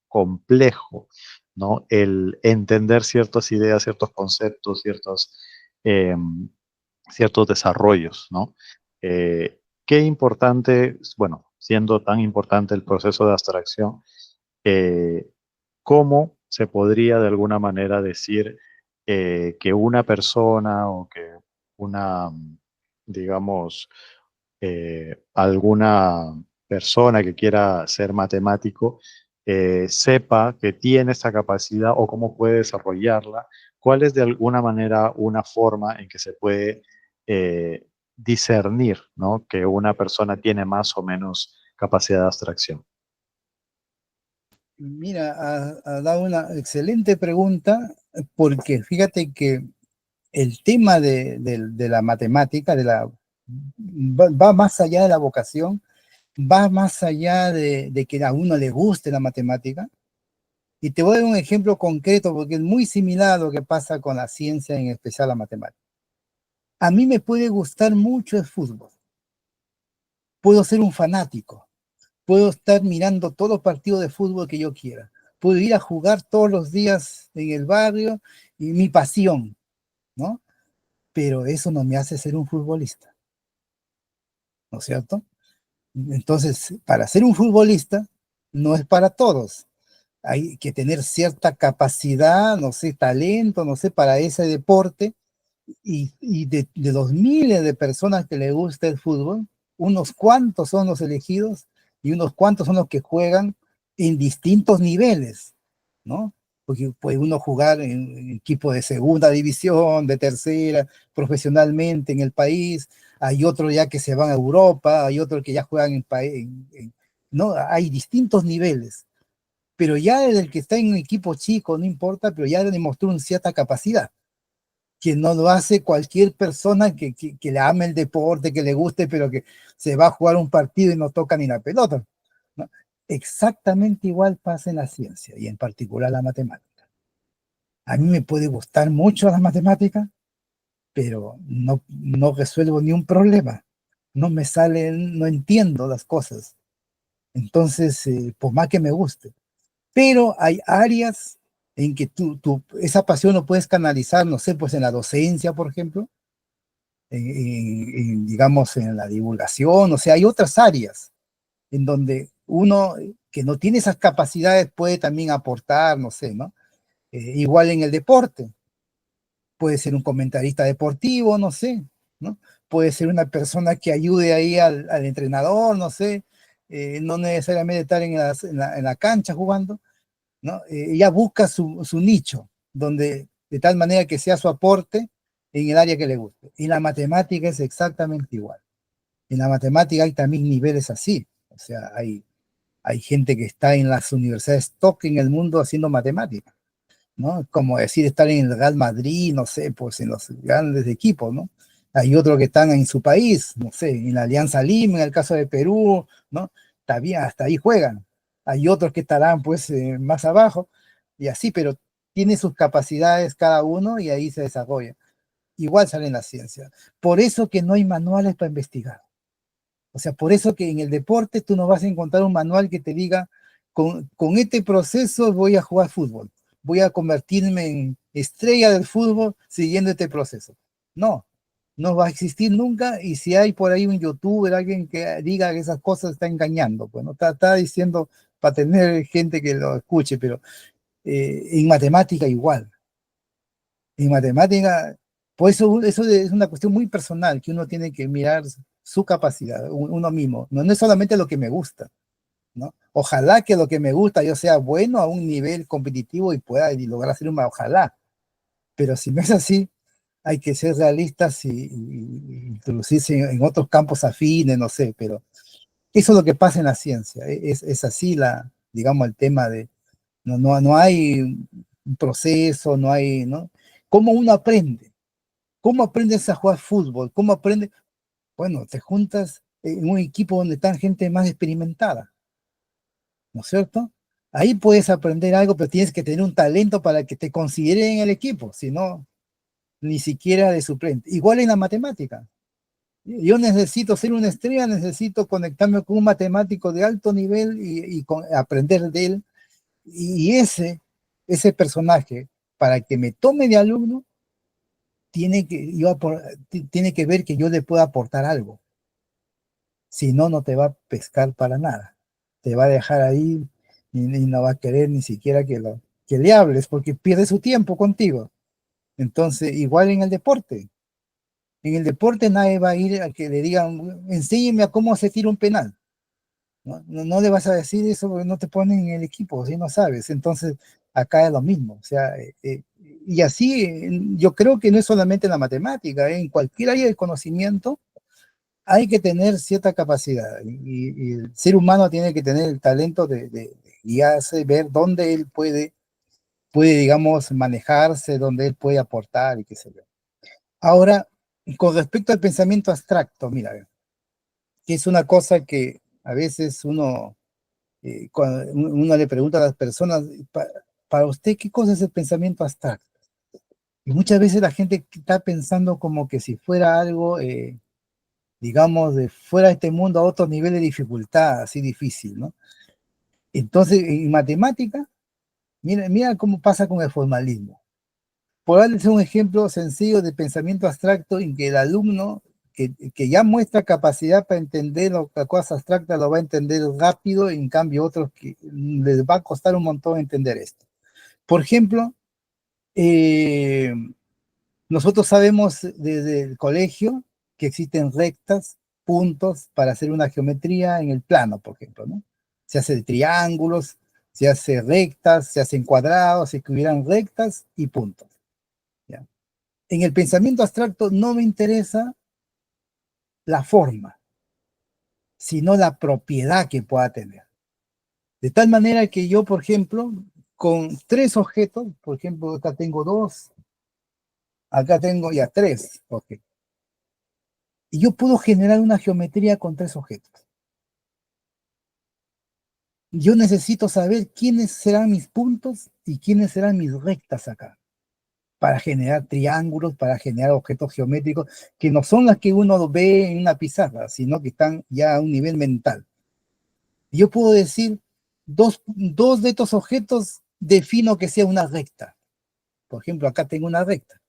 complejo, ¿no? El entender ciertas ideas, ciertos conceptos, em, ciertos desarrollos, ¿no? Qué importante, bueno, siendo tan importante el proceso de abstracción, eh, ¿cómo se podría de alguna manera decir que una persona o que una, digamos, alguna persona que quiera ser matemático sepa que tiene esa capacidad o cómo puede desarrollarla? ¿Cuál es de alguna manera una forma en que se puede discernir, ¿no?, que una persona tiene más o menos capacidad de abstracción? Mira, ha dado una excelente pregunta, porque fíjate que el tema de la matemática, va más allá de la vocación, va más allá de que a uno le guste la matemática. Y te voy a dar un ejemplo concreto porque es muy similar a lo que pasa con la ciencia, en especial la matemática. A mí me puede gustar mucho el fútbol. Puedo ser un fanático. Puedo estar mirando todos los partidos de fútbol que yo quiera. Puedo ir a jugar todos los días en el barrio y mi pasión, ¿no? Pero eso no me hace ser un futbolista, ¿no es cierto? Entonces, para ser un futbolista, no es para todos. Hay que tener cierta capacidad, no sé, talento, no sé, para ese deporte. Y de los miles de personas que le gusta el fútbol, unos cuantos son los elegidos y unos cuantos son los que juegan en distintos niveles, ¿no? Porque puede uno jugar en equipo de segunda división, de tercera, profesionalmente en el país. Hay otros ya que se van a Europa, hay otros que ya juegan en país, ¿no? Hay distintos niveles. Pero ya desde el que está en un equipo chico, no importa, pero ya demostró una cierta capacidad que no lo hace cualquier persona que le ame el deporte, que le guste, pero que se va a jugar un partido y no toca ni la pelota, ¿no? Exactamente igual pasa en la ciencia y en particular la matemática. A mí me puede gustar mucho la matemática, pero no resuelvo ni un problema. No me salen, no entiendo las cosas. Entonces, por más que me guste. Pero hay áreas en que esa pasión lo puedes canalizar, no sé, pues en la docencia, por ejemplo, digamos, en la divulgación, o sea, hay otras áreas en donde uno que no tiene esas capacidades puede también aportar, no sé, ¿no? Igual en el deporte, puede ser un comentarista deportivo, no sé, ¿no? Puede ser una persona que ayude ahí al entrenador, no sé, no necesariamente estar en la cancha jugando, ¿no? Ella busca su nicho, donde, de tal manera que sea su aporte en el área que le guste. Y la matemática es exactamente igual. En la matemática hay también niveles así. O sea, hay gente que está en las universidades top en el mundo haciendo matemática, ¿no? Como decir, estar en el Real Madrid, no sé, pues en los grandes equipos, ¿no? Hay otros que están en su país, no sé, en la Alianza Lima, en el caso de Perú, ¿no? Está bien, hasta ahí juegan. Hay otros que estarán, pues, más abajo, y así, pero tiene sus capacidades cada uno y ahí se desarrolla. Igual sale en la ciencia. Por eso que no hay manuales para investigar. O sea, por eso que en el deporte tú no vas a encontrar un manual que te diga, con este proceso voy a jugar fútbol, voy a convertirme en estrella del fútbol siguiendo este proceso. No, no va a existir nunca, y si hay por ahí un youtuber, alguien que diga que esas cosas, está engañando, pues no está diciendo para tener gente que lo escuche, pero en matemática igual. En matemática, pues eso es una cuestión muy personal que uno tiene que mirar su capacidad, uno mismo. No, no es solamente lo que me gusta, ¿no? Ojalá que lo que me gusta yo sea bueno a un nivel competitivo y pueda lograr hacer ojalá. Pero si no es así, hay que ser realistas y introducirse en otros campos afines, no sé, pero eso es lo que pasa en la ciencia. Es así digamos, el tema de, no hay un proceso, no hay, ¿no? ¿Cómo uno aprende? ¿Cómo aprendes a jugar fútbol? ¿Cómo aprendes? Bueno, te juntas en un equipo donde están gente más experimentada, ¿no es cierto? Ahí puedes aprender algo, pero tienes que tener un talento para que te consideren en el equipo, si no, ni siquiera de suplente. Igual en la matemática. Yo necesito ser una estrella, necesito conectarme con un matemático de alto nivel y aprender de él. Y ese personaje, para que me tome de alumno, tiene que ver que yo le pueda aportar algo. Si no, no te va a pescar para nada. Te va a dejar ahí y no va a querer ni siquiera que le hables porque pierde su tiempo contigo. Entonces, igual en el deporte. En el deporte nadie va a ir a que le digan, enséñeme a cómo se tira un penal. No le vas a decir eso porque no te ponen en el equipo, si no sabes. Entonces, acá es lo mismo. O sea, y así, yo creo que no es solamente en la matemática, en cualquier área del conocimiento hay que tener cierta capacidad. Y el ser humano tiene que tener el talento de guiarse, ver dónde él puede, digamos, manejarse, dónde él puede aportar y qué sé yo. Ahora, con respecto al pensamiento abstracto, mira, que es una cosa que a veces cuando uno le pregunta a las personas, para usted, ¿qué cosa es el pensamiento abstracto? Y muchas veces la gente está pensando como que si fuera algo, digamos, de fuera de este mundo a otro nivel de dificultad, así difícil, ¿no? Entonces, en matemática, mira cómo pasa con el formalismo. Por darles un ejemplo sencillo de pensamiento abstracto en que el alumno que ya muestra capacidad para entender la cosa abstracta lo va a entender rápido, en cambio otros que les va a costar un montón entender esto. Por ejemplo, nosotros sabemos desde el colegio que existen rectas, puntos para hacer una geometría en el plano, por ejemplo, ¿no? Se hace de triángulos, se hace rectas, se hacen cuadrados, se escribirán rectas y puntos. ¿Ya? En el pensamiento abstracto no me interesa la forma, sino la propiedad que pueda tener. De tal manera que yo, por ejemplo, con tres objetos, por ejemplo, acá tengo dos, acá tengo ya tres objetos. Y yo puedo generar una geometría con tres objetos. Yo necesito saber quiénes serán mis puntos y quiénes serán mis rectas acá, para generar triángulos, para generar objetos geométricos, que no son las que uno ve en una pizarra, sino que están ya a un nivel mental. Yo puedo decir, dos de estos objetos defino que sea una recta. Por ejemplo, acá tengo una recta,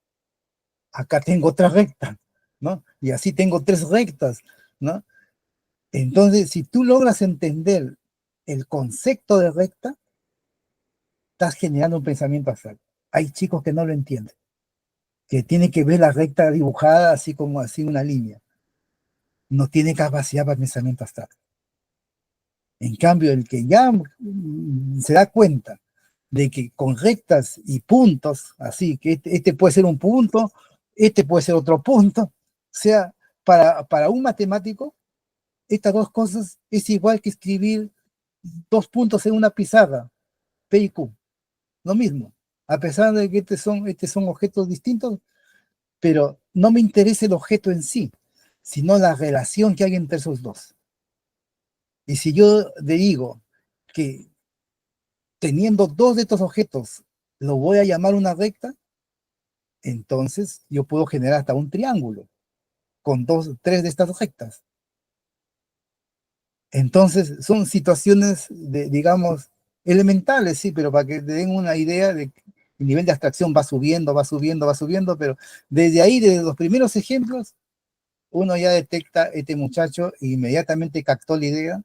acá tengo otra recta, ¿no? Y así tengo tres rectas, ¿no? Entonces, si tú logras entender el concepto de recta, estás generando un pensamiento abstracto. Hay chicos que no lo entienden, que tienen que ver la recta dibujada así como así una línea. No tiene capacidad para pensamiento abstracto. En cambio, el que ya se da cuenta de que con rectas y puntos, así que este puede ser un punto, este puede ser otro punto, o sea, para un matemático, estas dos cosas es igual que escribir dos puntos en una pizarra, P y Q, lo mismo, a pesar de que estos son objetos distintos, pero no me interesa el objeto en sí, sino la relación que hay entre esos dos. Y si yo le digo que teniendo dos de estos objetos lo voy a llamar una recta, entonces yo puedo generar hasta un triángulo con tres de estas rectas. Entonces son situaciones, digamos, elementales, sí, pero para que te den una idea de que el nivel de abstracción va subiendo, va subiendo, va subiendo, pero desde ahí, desde los primeros ejemplos, uno ya detecta, este muchacho inmediatamente captó la idea,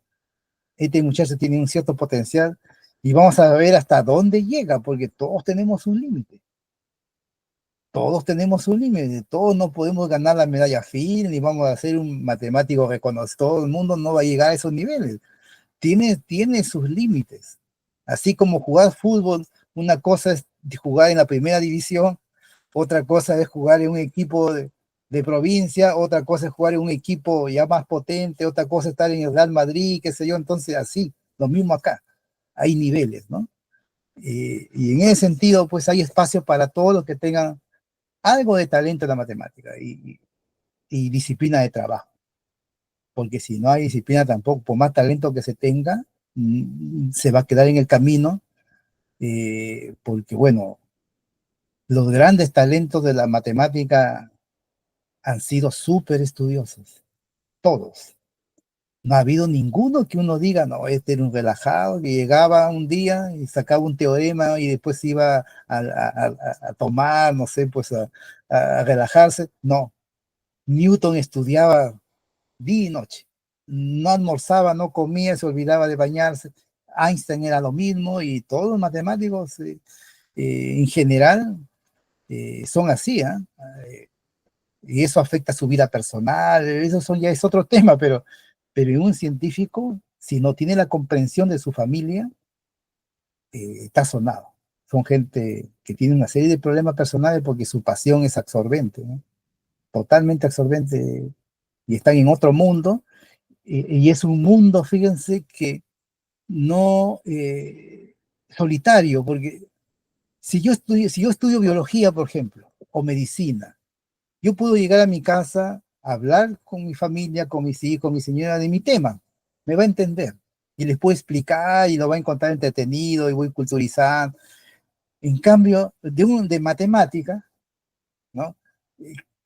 este muchacho tiene un cierto potencial y vamos a ver hasta dónde llega, porque todos tenemos un límite. todos tenemos un límite, todos no podemos ganar la medalla Fields, ni vamos a ser un matemático reconocido, todo el mundo no va a llegar a esos niveles, tiene sus límites. Así como jugar fútbol, una cosa es jugar en la primera división, otra cosa es jugar en un equipo de provincia, otra cosa es jugar en un equipo ya más potente, otra cosa es estar en el Real Madrid, qué sé yo, entonces así, lo mismo acá, hay niveles, ¿no? Y en ese sentido, pues hay espacio para todos los que tengan algo de talento en la matemática y disciplina de trabajo, porque si no hay disciplina tampoco, por más talento que se tenga, se va a quedar en el camino, porque bueno, los grandes talentos de la matemática han sido súper estudiosos, todos. No ha habido ninguno que uno diga, no, este era un relajado que llegaba un día y sacaba un teorema y después iba a tomar, no sé, pues a relajarse. No, Newton estudiaba día y noche. No almorzaba, no comía, se olvidaba de bañarse. Einstein era lo mismo y todos los matemáticos en general son así, ¿eh? Y eso afecta su vida personal, ya es otro tema, pero un científico, si no tiene la comprensión de su familia, está sonado. Son gente que tiene una serie de problemas personales porque su pasión es absorbente, ¿no? Totalmente absorbente, y están en otro mundo, y es un mundo, fíjense, que no solitario, porque si yo estudio biología, por ejemplo, o medicina, yo puedo llegar a mi casa, hablar con mi familia, con mis hijos, con mi señora de mi tema, me va a entender y les puedo explicar y lo va a encontrar entretenido y voy culturizando. En cambio, de matemática, ¿no?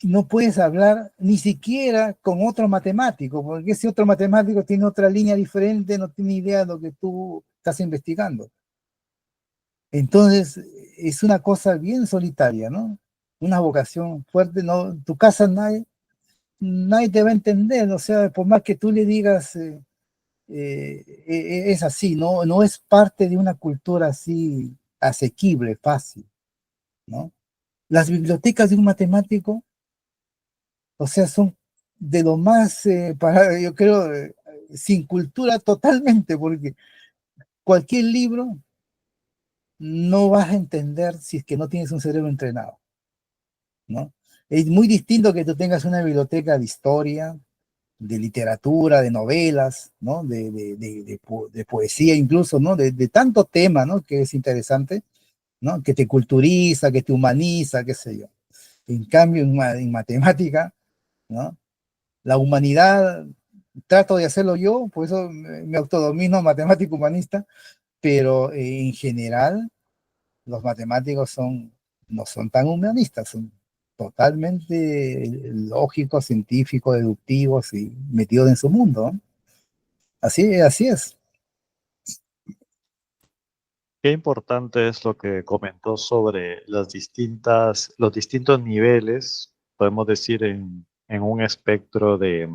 No puedes hablar ni siquiera con otro matemático, porque ese otro matemático tiene otra línea diferente, no tiene idea de lo que tú estás investigando. Entonces, es una cosa bien solitaria, ¿no? Una vocación fuerte, ¿no? Tu casa nadie te va a entender, o sea, por más que tú le digas, es así, no es parte de una cultura así asequible, fácil, ¿no? Las bibliotecas de un matemático, o sea, son de lo más, yo creo, sin cultura totalmente, porque cualquier libro no vas a entender si es que no tienes un cerebro entrenado, ¿no? Es muy distinto que tú tengas una biblioteca de historia, de literatura, de novelas, ¿no? De poesía incluso, ¿no? De tanto tema, ¿no? Que es interesante, ¿no? Que te culturiza, que te humaniza, qué sé yo. En cambio, en matemática, ¿no? La humanidad, trato de hacerlo yo, por eso me autodomino matemático humanista, pero en general los matemáticos no son tan humanistas, son totalmente lógicos, científicos, deductivos y metidos en su mundo, ¿no? Así es. Qué importante es lo que comentó sobre los distintos niveles, podemos decir, en un espectro de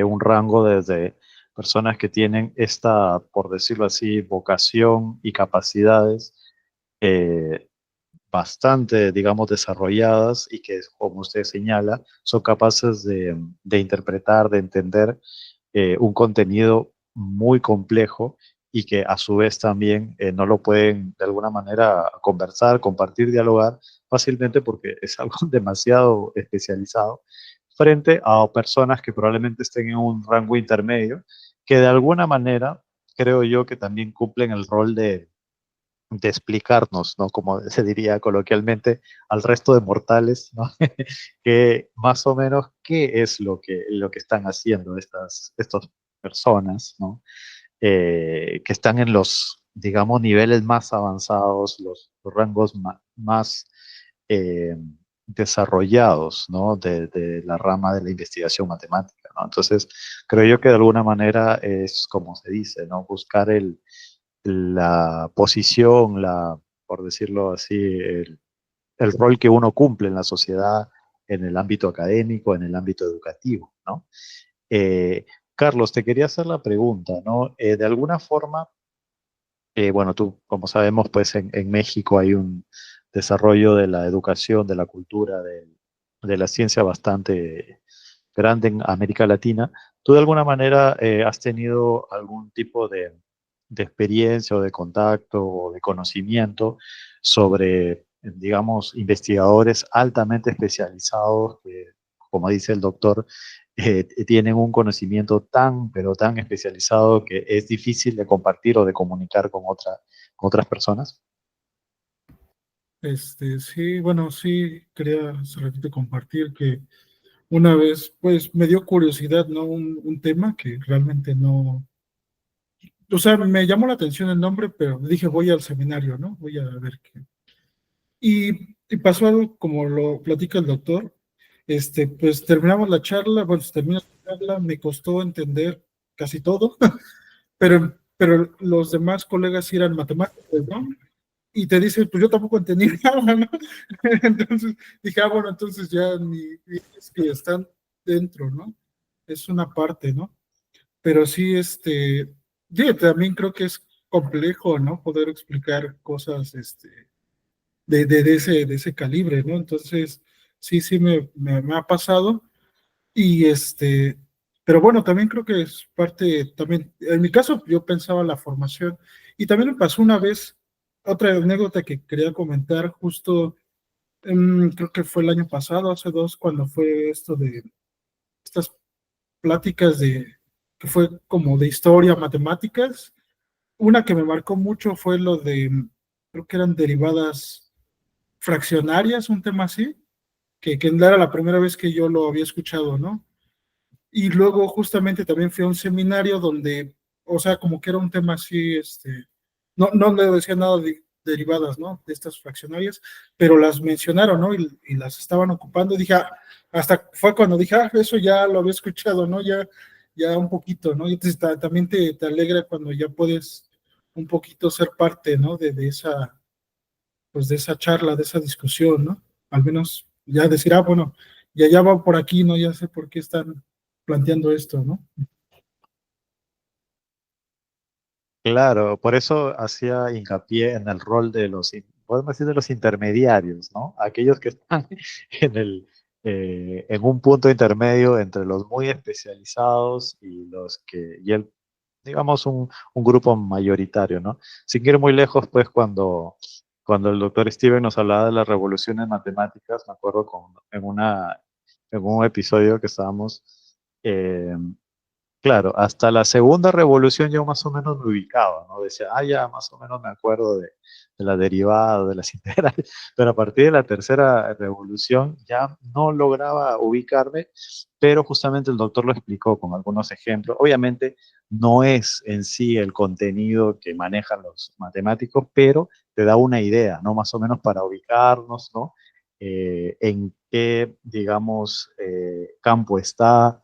un rango desde personas que tienen esta, por decirlo así, vocación y capacidades eh, bastante, digamos, desarrolladas y que, como usted señala, son capaces de interpretar, de entender un contenido muy complejo y que a su vez también no lo pueden de alguna manera conversar, compartir, dialogar fácilmente porque es algo demasiado especializado frente a personas que probablemente estén en un rango intermedio, que de alguna manera creo yo que también cumplen el rol de explicarnos, ¿no? Como se diría coloquialmente, al resto de mortales, ¿no? Que más o menos qué es lo que están haciendo estas personas, ¿no? Que están en los, digamos, niveles más avanzados, los rangos más eh, desarrollados, ¿no? De la rama de la investigación matemática, ¿no? Entonces, creo yo que de alguna manera es como se dice, ¿no? Buscar la posición, por decirlo así, el rol que uno cumple en la sociedad, en el ámbito académico, en el ámbito educativo, ¿no? Eh, Carlos, te quería hacer la pregunta, ¿no? De alguna forma, bueno, tú, como sabemos, pues en México hay desarrollo de la educación, de la cultura, de la ciencia bastante grande en América Latina. ¿Tú de alguna manera has tenido algún tipo de experiencia o de contacto o de conocimiento sobre, digamos, investigadores altamente especializados que, como dice el doctor, tienen un conocimiento tan, pero tan especializado que es difícil de compartir o de comunicar con otras personas? Sí, bueno, sí, quería hace ratito compartir que una vez, pues, me dio curiosidad, ¿no? Un tema que realmente no, o sea, me llamó la atención el nombre, pero dije, voy al seminario, ¿no? Voy a ver qué. Y pasó algo como lo platica el doctor. Pues terminamos la charla, bueno, se termina la charla, me costó entender casi todo, pero los demás colegas sí eran matemáticos, ¿no? Y te dicen, pues yo tampoco entendí nada, ¿no? Entonces dije, ah, bueno, entonces ya ni es que están dentro, ¿no? Es una parte, ¿no? Pero sí, sí, también creo que es complejo, ¿no? Poder explicar cosas, de ese calibre, ¿no? Entonces, sí me ha pasado y pero bueno, también creo que es parte, también, en mi caso yo pensaba la formación y también me pasó una vez, otra anécdota que quería comentar, justo, creo que fue el año pasado, hace dos, cuando fue esto de estas pláticas que fue como de historia, matemáticas. Una que me marcó mucho fue lo de, creo que eran derivadas fraccionarias, un tema así, que no era la primera vez que yo lo había escuchado, ¿no? Y luego justamente también fui a un seminario donde, o sea, como que era un tema así, no le decía nada de derivadas, ¿no? De estas fraccionarias, pero las mencionaron, ¿no? Y las estaban ocupando. Y dije, hasta fue cuando dije, eso ya lo había escuchado, ¿no? Ya un poquito, ¿no? Y entonces también te alegra cuando ya puedes un poquito ser parte, ¿no? De esa, pues de esa charla, de esa discusión, ¿no? Al menos ya decir, bueno, ya va por aquí, ¿no? Ya sé por qué están planteando esto, ¿no? Claro, por eso hacía hincapié en el rol de podemos decir, de los intermediarios, ¿no? Aquellos que están en un punto intermedio entre los muy especializados y digamos, un grupo mayoritario, ¿no? Sin ir muy lejos, pues, cuando el doctor Steven nos hablaba de las revoluciones matemáticas, me acuerdo en un episodio que estábamos, eh, claro, hasta la segunda revolución yo más o menos me ubicaba, ¿no? Decía, ya más o menos me acuerdo de la derivada, de las integrales, pero a partir de la tercera revolución ya no lograba ubicarme, pero justamente el doctor lo explicó con algunos ejemplos. Obviamente no es en sí el contenido que manejan los matemáticos, pero te da una idea, ¿no? Más o menos para ubicarnos, ¿no? En qué, digamos, campo está,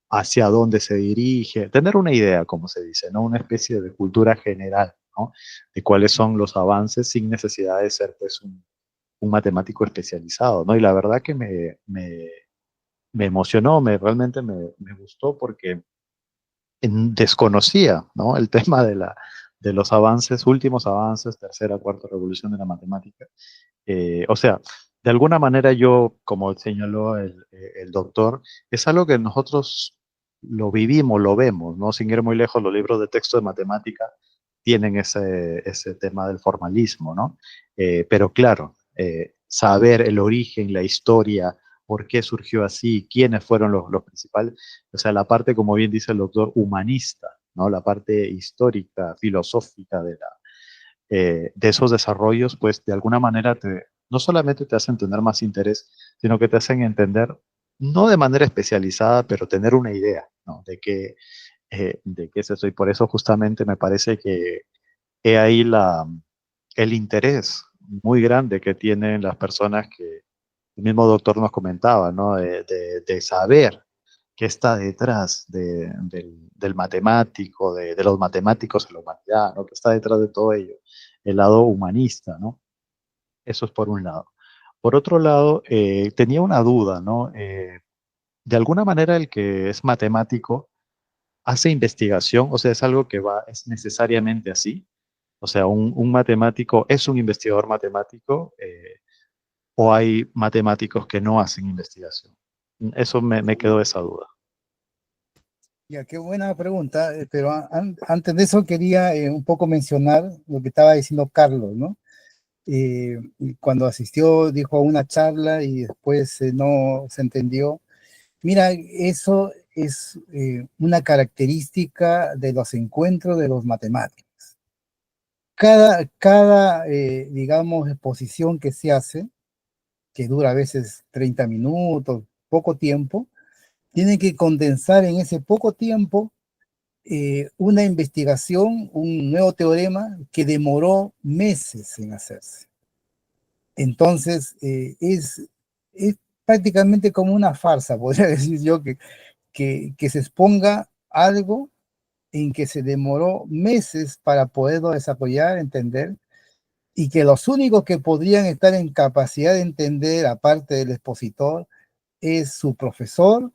hacia dónde se dirige, tener una idea, como se dice, ¿no? Una especie de cultura general, ¿no? De cuáles son los avances sin necesidad de ser, pues, un matemático especializado, ¿no? Y la verdad que me emocionó, realmente me gustó porque desconocía, ¿no? El tema de los avances, últimos avances, tercera, cuarta revolución de la matemática. O sea, de alguna manera yo, como señaló el doctor, es algo que nosotros lo vivimos, lo vemos, ¿no? Sin ir muy lejos, los libros de texto de matemática tienen ese tema del formalismo, ¿no? Pero claro, saber el origen, la historia, por qué surgió así, quiénes fueron los principales, o sea, la parte, como bien dice el doctor, humanista, ¿no? La parte histórica, filosófica de esos desarrollos, pues de alguna manera no solamente te hacen tener más interés, sino que te hacen entender, no de manera especializada, pero tener una idea, ¿no? De qué es eso. Y por eso justamente me parece que he ahí el interés muy grande que tienen las personas que el mismo doctor nos comentaba, ¿no? De saber qué está detrás del matemático, de los matemáticos en la humanidad, ¿no? ¿Qué está detrás de todo ello? El lado humanista, ¿no? Eso es por un lado. Por otro lado, tenía una duda, ¿no? De alguna manera el que es matemático hace investigación, o sea, es algo que es necesariamente así. O sea, un matemático es un investigador matemático o hay matemáticos que no hacen investigación. Eso me quedó esa duda. Ya, qué buena pregunta, pero antes de eso quería un poco mencionar lo que estaba diciendo Carlos, ¿no? Y cuando asistió, dijo a una charla y después no se entendió. Mira, eso es una característica de los encuentros de los matemáticos. Cada digamos, exposición que se hace, que dura a veces 30 minutos, poco tiempo, tiene que condensar en ese poco tiempo una investigación, un nuevo teorema que demoró meses en hacerse. Entonces, es prácticamente como una farsa, podría decir yo, que se exponga algo en que se demoró meses para poderlo desarrollar, entender, y que los únicos que podrían estar en capacidad de entender, aparte del expositor, es su profesor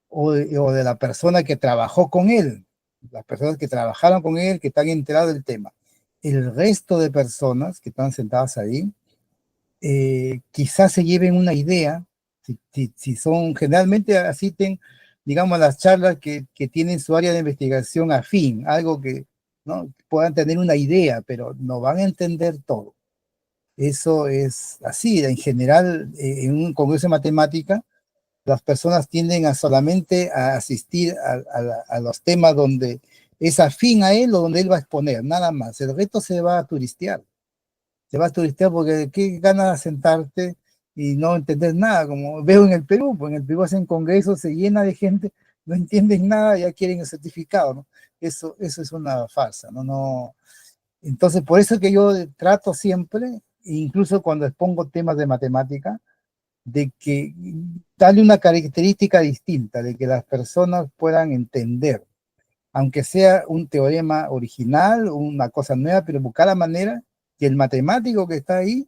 o de la persona que trabajó con él, las personas que trabajaron con él, que están enterados del tema. El resto de personas que están sentadas ahí, quizás se lleven una idea, si son, generalmente asisten, digamos, a las charlas que tienen su área de investigación afín, algo que, ¿no?, puedan tener una idea, pero no van a entender todo. Eso es así, en general, en un congreso de matemática, las personas tienden a solamente a asistir a los temas donde es afín a él o donde él va a exponer, nada más. El resto se va a turistear. Se va a turistear porque qué ganas sentarte y no entender nada, como veo en el Perú, pues en el Perú hacen congresos, se llena de gente, no entienden nada, ya quieren el certificado, ¿no? Eso es una farsa, ¿no? No. Entonces, por eso que yo trato siempre, incluso cuando expongo temas de matemática, de que darle una característica distinta, de que las personas puedan entender, aunque sea un teorema original, una cosa nueva, pero buscar la manera que el matemático que está ahí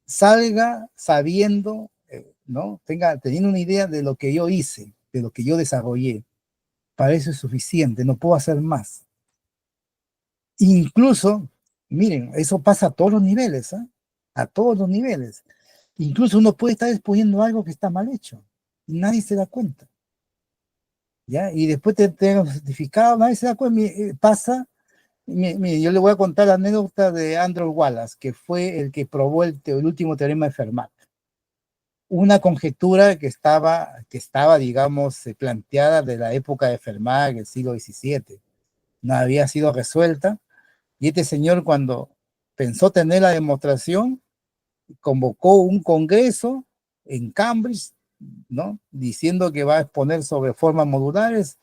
salga sabiendo, ¿no? Teniendo una idea de lo que yo hice, de lo que yo desarrollé. Para eso es suficiente, no puedo hacer más. Incluso, miren, eso pasa a todos los niveles, ¿eh? A todos los niveles. Incluso uno puede estar exponiendo algo que está mal hecho y nadie se da cuenta, ¿ya? Y después te tengan un certificado, nadie se da cuenta. Pasa, mire, yo le voy a contar la anécdota de Andrew Wallace, que fue el que probó el último teorema de Fermat. Una conjetura que estaba, digamos, planteada de la época de Fermat, el siglo XVII. No había sido resuelta. Y este señor, cuando pensó tener la demostración, convocó un congreso en Cambridge, ¿no?, diciendo que va a exponer sobre formas modulares,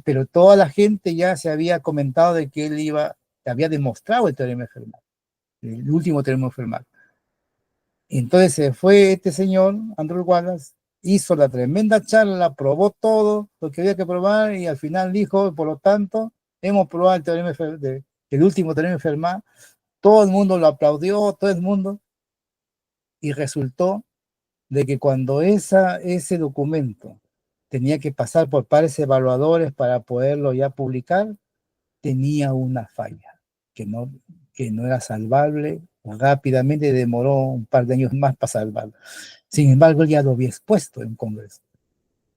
pero toda la gente ya se había comentado de que él había demostrado el teorema de Fermat, el último teorema de Fermat. Entonces se fue este señor, Andrew Wallace, hizo la tremenda charla, probó todo lo que había que probar y al final dijo, por lo tanto, hemos probado el teorema el último teorema de Fermat. Todo el mundo lo aplaudió, todo el mundo, y resultó de que cuando ese documento tenía que pasar por pares evaluadores para poderlo ya publicar, tenía una falla que no era salvable. Rápidamente demoró un par de años más para salvarlo. Sin embargo, ya lo había expuesto en Congreso.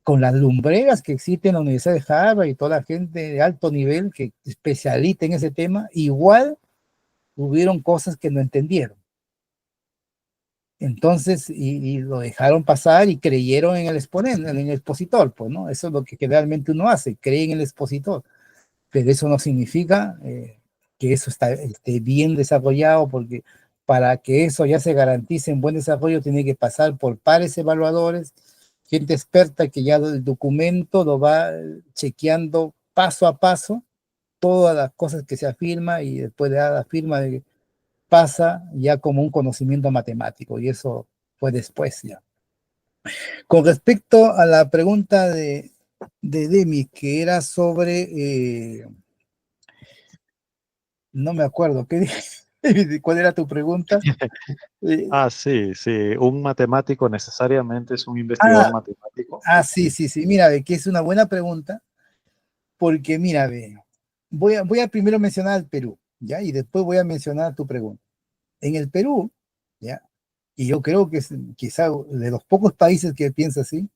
Con las lumbreras que existen en la Universidad de Harvard y toda la gente de alto nivel que especialista en ese tema, igual hubieron cosas que no entendieron. Entonces, y lo dejaron pasar y creyeron en el exponente, en el expositor, pues, ¿no? Eso es lo que realmente uno hace, cree en el expositor. Pero eso no significa que eso esté bien desarrollado, porque para que eso ya se garantice en buen desarrollo, tiene que pasar por pares evaluadores, gente experta que ya el documento lo va chequeando paso a paso, todas las cosas que se afirma, y después de la firma pasa ya como un conocimiento matemático, y eso fue después ya. Con respecto a la pregunta de Demi, que era sobre, no me acuerdo, ¿cuál era tu pregunta? Sí, sí, un matemático necesariamente es un investigador matemático. Sí, mira, ve, que es una buena pregunta, porque mira, ve, voy a primero mencionar al Perú. ¿ya? Y después voy a mencionar tu pregunta. En el Perú, ¿ya? Y yo creo que es quizá de los pocos países que piensa así,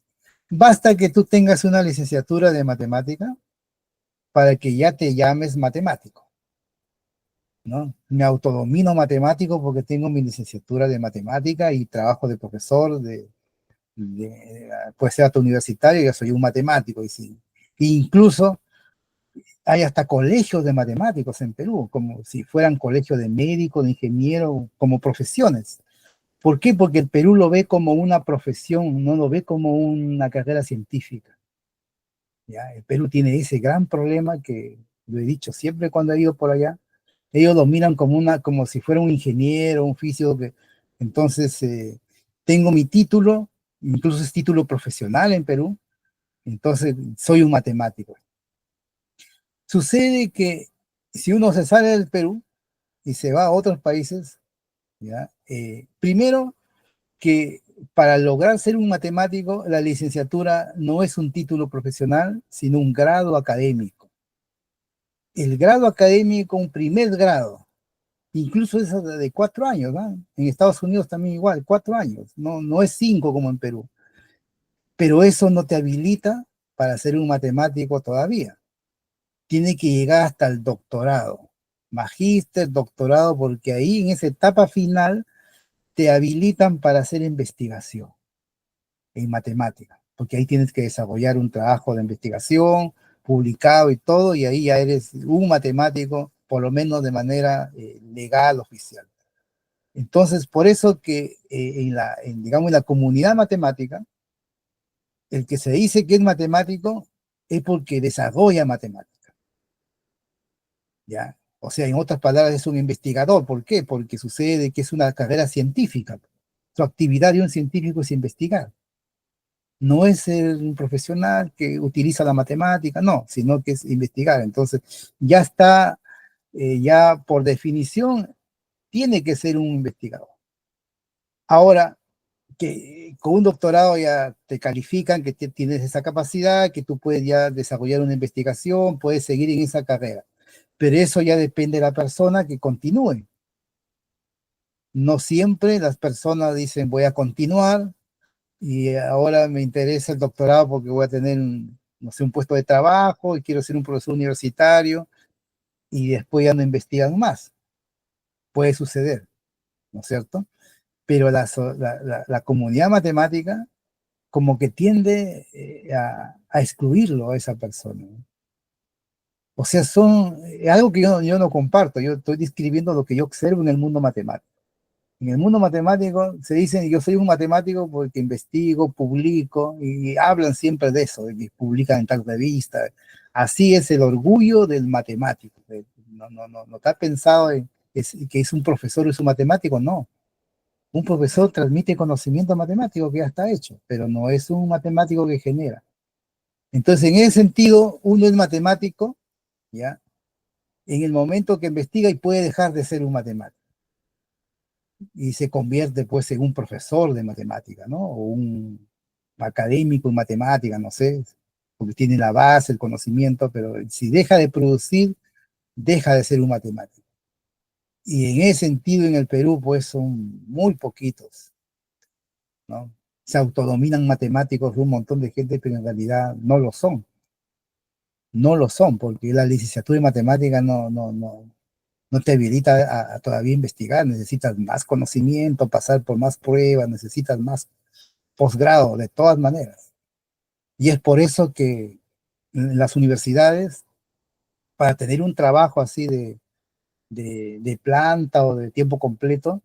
basta que tú tengas una licenciatura de matemática para que ya te llames matemático, ¿no? Me autodomino matemático porque tengo mi licenciatura de matemática y trabajo de profesor, puede ser hasta universitario, ya soy un matemático. Y sí, incluso hay hasta colegios de matemáticos en Perú, como si fueran colegios de médicos, de ingenieros, como profesiones. ¿Por qué? Porque el Perú lo ve como una profesión, no lo ve como una carrera científica. ¿Ya? El Perú tiene ese gran problema que lo he dicho siempre cuando he ido por allá. Ellos lo miran como si fuera un ingeniero, un físico. Entonces, tengo mi título, incluso es título profesional en Perú, entonces soy un matemático. Sucede que si uno se sale del Perú y se va a otros países, ¿ya? Primero que para lograr ser un matemático, la licenciatura no es un título profesional, sino un grado académico. El grado académico, un primer grado, incluso es de 4 años, ¿no? En Estados Unidos también igual, 4 años, no es 5 como en Perú. Pero eso no te habilita para ser un matemático todavía. Tiene que llegar hasta el doctorado, magíster, doctorado, porque ahí en esa etapa final te habilitan para hacer investigación en matemática, porque ahí tienes que desarrollar un trabajo de investigación publicado y todo, y ahí ya eres un matemático, por lo menos de manera legal, oficial. Entonces, por eso que digamos, en la comunidad matemática, el que se dice que es matemático es porque desarrolla matemática, ¿ya? O sea, en otras palabras, es un investigador. ¿Por qué? Porque sucede que es una carrera científica. Su actividad de un científico es investigar. No es ser un profesional que utiliza la matemática, no, sino que es investigar. Entonces, ya está, ya por definición, tiene que ser un investigador. Ahora, que con un doctorado ya te califican, que tienes esa capacidad, que tú puedes ya desarrollar una investigación, puedes seguir en esa carrera. Pero eso ya depende de la persona que continúe. No siempre las personas dicen voy a continuar y ahora me interesa el doctorado porque voy a tener, no sé, un puesto de trabajo y quiero ser un profesor universitario y después ya no investigan más. Puede suceder, ¿no es cierto? Pero la comunidad matemática como que tiende a excluirlo a esa persona, ¿no? O sea, son algo que yo no comparto, yo estoy describiendo lo que yo observo en el mundo matemático. En el mundo matemático se dice, yo soy un matemático porque investigo, publico, y hablan siempre de eso, de que publican en tal revista. Así es el orgullo del matemático. No está pensado en que es un profesor, es un matemático, no. Un profesor transmite conocimiento matemático que ya está hecho, pero no es un matemático que genera. Entonces, en ese sentido, uno es matemático, ¿ya? En el momento que investiga y puede dejar de ser un matemático. Y se convierte pues en un profesor de matemática, ¿no? O un académico en matemática, no sé, porque tiene la base, el conocimiento, pero si deja de producir, deja de ser un matemático. Y en ese sentido en el Perú pues son muy poquitos, ¿no? Se autodominan matemáticos de un montón de gente, pero en realidad no lo son. No lo son, porque la licenciatura en matemática no te habilita a todavía investigar, necesitas más conocimiento, pasar por más pruebas, necesitas más posgrado, de todas maneras. Y es por eso que en las universidades, para tener un trabajo así de planta o de tiempo completo,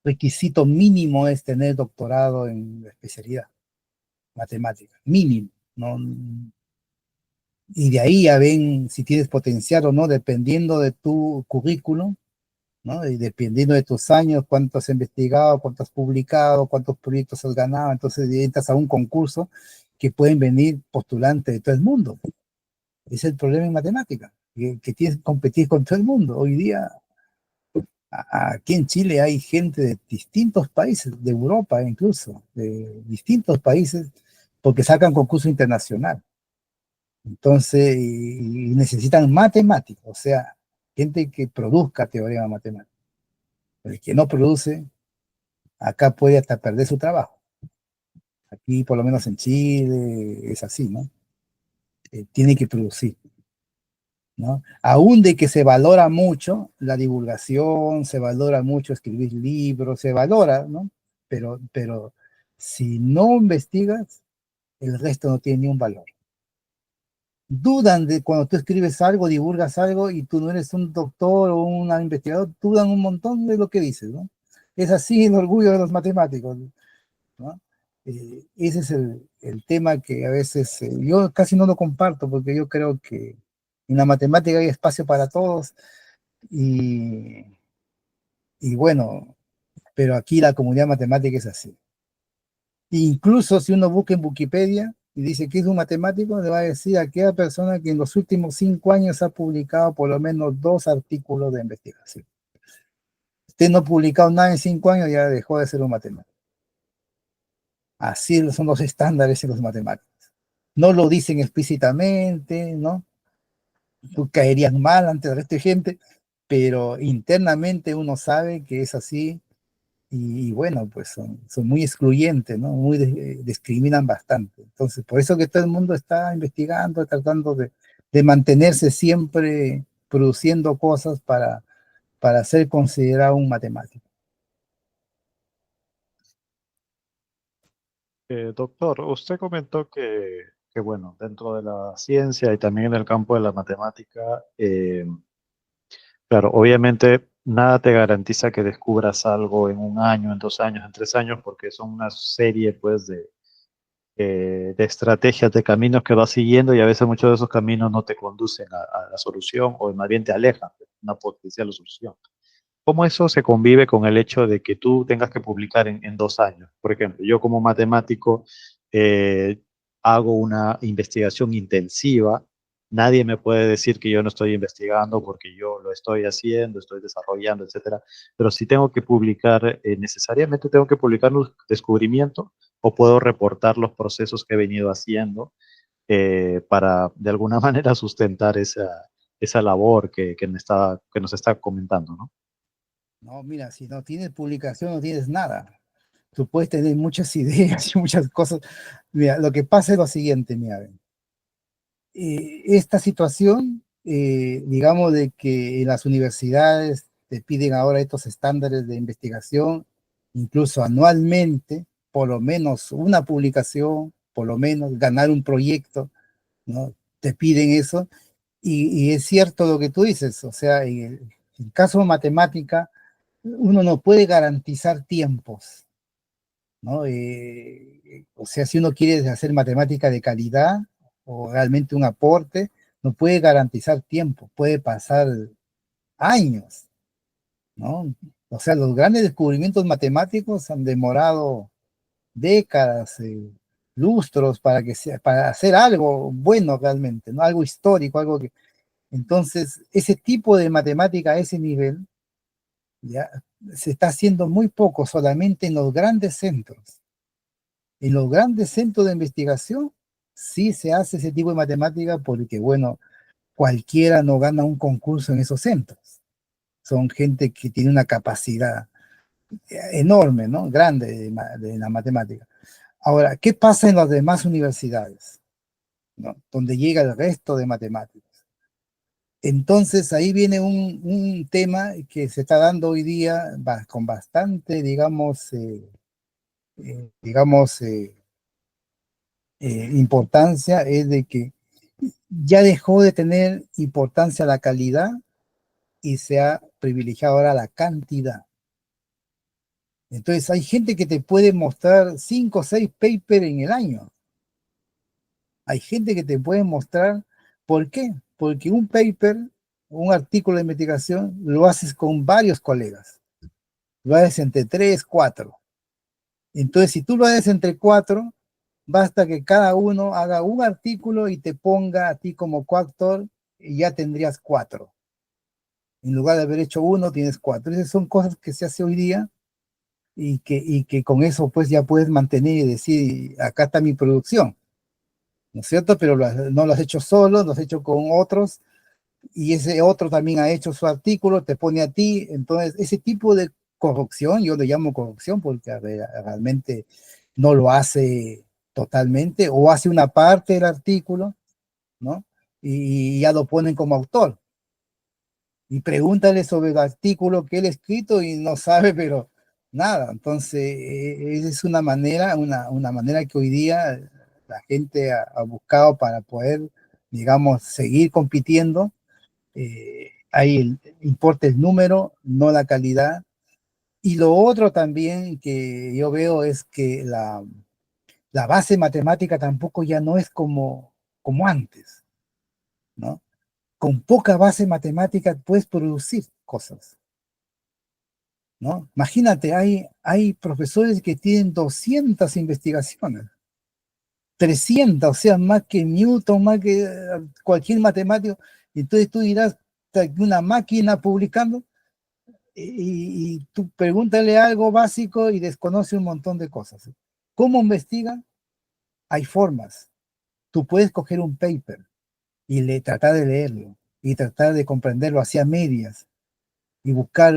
requisito mínimo es tener doctorado en la especialidad, matemática, mínimo, ¿no? Y de ahí ya ven si tienes potencial o no, dependiendo de tu currículum, ¿no? Y dependiendo de tus años, cuánto has investigado, cuánto has publicado, cuántos proyectos has ganado, entonces entras a un concurso que pueden venir postulantes de todo el mundo. Es el problema en matemática, que tienes que competir con todo el mundo. Hoy día, aquí en Chile hay gente de distintos países, de Europa incluso, de distintos países, porque sacan concurso internacional. Entonces, y necesitan matemáticos, o sea, gente que produzca teorema matemático. El que no produce, acá puede hasta perder su trabajo. Aquí, por lo menos en Chile, es así, ¿no? Tiene que producir, ¿no? Aún de que se valora mucho la divulgación, se valora mucho escribir libros, se valora, ¿no? Pero si no investigas, el resto no tiene ni un valor. Dudan de cuando tú escribes algo, divulgas algo y tú no eres un doctor o un investigador, dudan un montón de lo que dices, ¿no? Es así el orgullo de los matemáticos, ¿no? Ese es el tema que a veces yo casi no lo comparto porque yo creo que en la matemática hay espacio para todos y, y bueno, pero aquí la comunidad matemática es así. Incluso si uno busca en Wikipedia y dice que es un matemático, le va a decir a aquella persona que en los últimos 5 años ha publicado por lo menos 2 artículos de investigación. Usted no ha publicado nada en 5 años, ya dejó de ser un matemático. Así son los estándares en los matemáticos. No lo dicen explícitamente, ¿no? Tú caerías mal ante el resto de gente, pero internamente uno sabe que es así y bueno, pues son muy excluyentes, ¿no? Muy discriminan bastante. Entonces, por eso que todo el mundo está investigando, tratando de mantenerse siempre produciendo cosas para ser considerado un matemático. Doctor, usted comentó que, bueno, dentro de la ciencia y también en el campo de la matemática, claro, obviamente nada te garantiza que descubras algo en un año, en 2 años, en 3 años, porque son una serie, pues, de estrategias, de caminos que vas siguiendo y a veces muchos de esos caminos no te conducen a la solución o más bien te alejan de una potencial solución. ¿Cómo eso se convive con el hecho de que tú tengas que publicar en 2 años? Por ejemplo, yo como matemático eh, hago una investigación intensiva. Nadie me puede decir que yo no estoy investigando porque yo lo estoy haciendo, estoy desarrollando, etcétera. Pero si tengo que publicar, necesariamente tengo que publicar un descubrimiento o puedo reportar los procesos que he venido haciendo para de alguna manera sustentar esa labor que nos está comentando, ¿no? No, mira, si no tienes publicación, no tienes nada. Tú puedes tener muchas ideas y muchas cosas. Mira, lo que pasa es lo siguiente, mira, esta situación, digamos, de que en las universidades te piden ahora estos estándares de investigación, incluso anualmente, por lo menos una publicación, por lo menos ganar un proyecto, ¿no? Te piden eso, y es cierto lo que tú dices, o sea, en el caso de matemática, uno no puede garantizar tiempos, ¿no? O sea, si uno quiere hacer matemática de calidad o realmente un aporte, no puede garantizar tiempo, puede pasar años, ¿no? O sea, los grandes descubrimientos matemáticos han demorado décadas, lustros para hacer algo bueno realmente, ¿no? Algo histórico, algo que... Entonces, ese tipo de matemática a ese nivel ya se está haciendo muy poco, solamente en los grandes centros. En los grandes centros de investigación sí se hace ese tipo de matemática porque, bueno, cualquiera no gana un concurso en esos centros. Son gente que tiene una capacidad enorme, ¿no? Grande de la matemática. Ahora, ¿qué pasa en las demás universidades? ¿No? Donde llega el resto de matemáticos. Entonces ahí viene un tema que se está dando hoy día con bastante, digamos, digamos, importancia, es de que ya dejó de tener importancia la calidad y se ha privilegiado ahora la cantidad. Entonces hay gente que te puede mostrar 5 o 6 papers en el año. Hay gente que te puede mostrar, ¿por qué? Porque un paper, un artículo de investigación, lo haces con varios colegas. Lo haces entre 3, 4. Entonces, si tú lo haces entre 4, basta que cada uno haga un artículo y te ponga a ti como coautor y ya tendrías 4. En lugar de haber hecho 1, tienes 4. Esas son cosas que se hace hoy día y que con eso pues ya puedes mantener y decir, acá está mi producción, ¿no es cierto? Pero no lo has hecho solo, lo has hecho con otros y ese otro también ha hecho su artículo, te pone a ti. Entonces, ese tipo de corrupción, yo le llamo corrupción porque realmente no lo hace totalmente, o hace una parte del artículo, ¿no? Y ya lo ponen como autor. Y pregúntale sobre el artículo que él ha escrito y no sabe, pero nada. Entonces, esa es una manera que hoy día la gente ha buscado para poder, digamos, seguir compitiendo. Ahí importa el número, no la calidad. Y lo otro también que yo veo es que la base matemática tampoco ya no es como antes, ¿no? Con poca base matemática puedes producir cosas, ¿no? Imagínate, hay profesores que tienen 200 investigaciones, 300, o sea, más que Newton, más que cualquier matemático. Entonces tú dirás, una máquina publicando, y tú pregúntale algo básico y desconoce un montón de cosas. ¿Cómo investigan? Hay formas. Tú puedes coger un paper y tratar de leerlo y tratar de comprenderlo hacia medias y buscar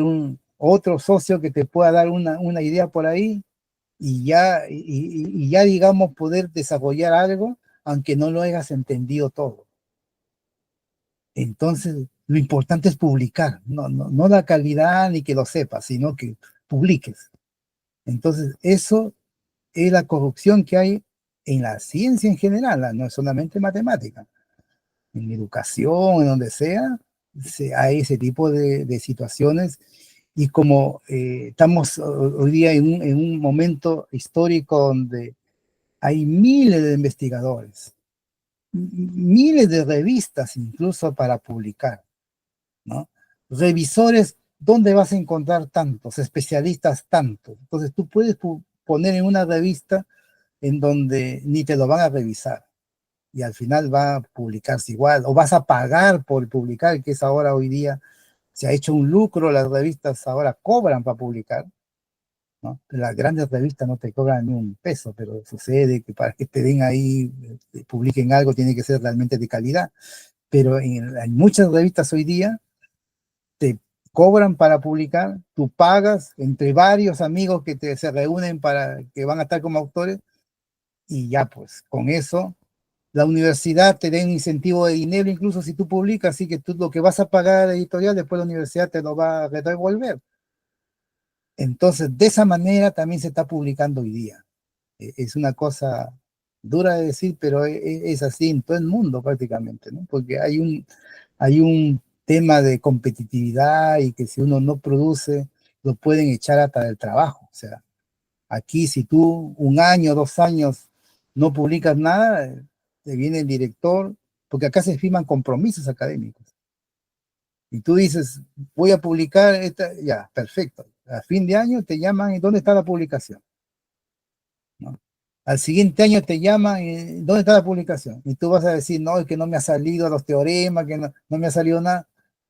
otro socio que te pueda dar una idea por ahí y ya, digamos, poder desarrollar algo, aunque no lo hayas entendido todo. Entonces, lo importante es publicar, no la calidad ni que lo sepas, sino que publiques. Entonces, eso es la corrupción que hay en la ciencia en general, no es solamente matemática. En educación, en donde sea, hay ese tipo de situaciones. Y como estamos hoy día en un momento histórico donde hay miles de investigadores, miles de revistas incluso para publicar, ¿no? Revisores, ¿dónde vas a encontrar tantos? Especialistas tantos. Entonces tú puedes poner en una revista en donde ni te lo van a revisar y al final va a publicarse igual, o vas a pagar por publicar, que es ahora hoy día, se ha hecho un lucro, las revistas ahora cobran para publicar, ¿no? Las grandes revistas no te cobran ni un peso, pero sucede que para que te den ahí, publiquen algo, tiene que ser realmente de calidad. Pero en muchas revistas hoy día te cobran para publicar, tú pagas entre varios amigos que se reúnen para que van a estar como autores, y ya pues, con eso la universidad te da un incentivo de dinero, incluso si tú publicas, así que tú lo que vas a pagar a la editorial, después la universidad te lo va a devolver. Entonces, de esa manera también se está publicando hoy día. Es una cosa dura de decir, pero es así en todo el mundo prácticamente, ¿no? Porque hay un tema de competitividad y que si uno no produce, lo pueden echar hasta del trabajo. O sea, aquí si tú 1 año, 2 años no publicas nada, te viene el director, porque acá se firman compromisos académicos. Y tú dices, voy a publicar esta, ya, perfecto. A fin de año te llaman, ¿y dónde está la publicación? ¿No? Al siguiente año te llaman, ¿y dónde está la publicación? Y tú vas a decir, no, es que no me ha salido los teoremas, que no me ha salido nada.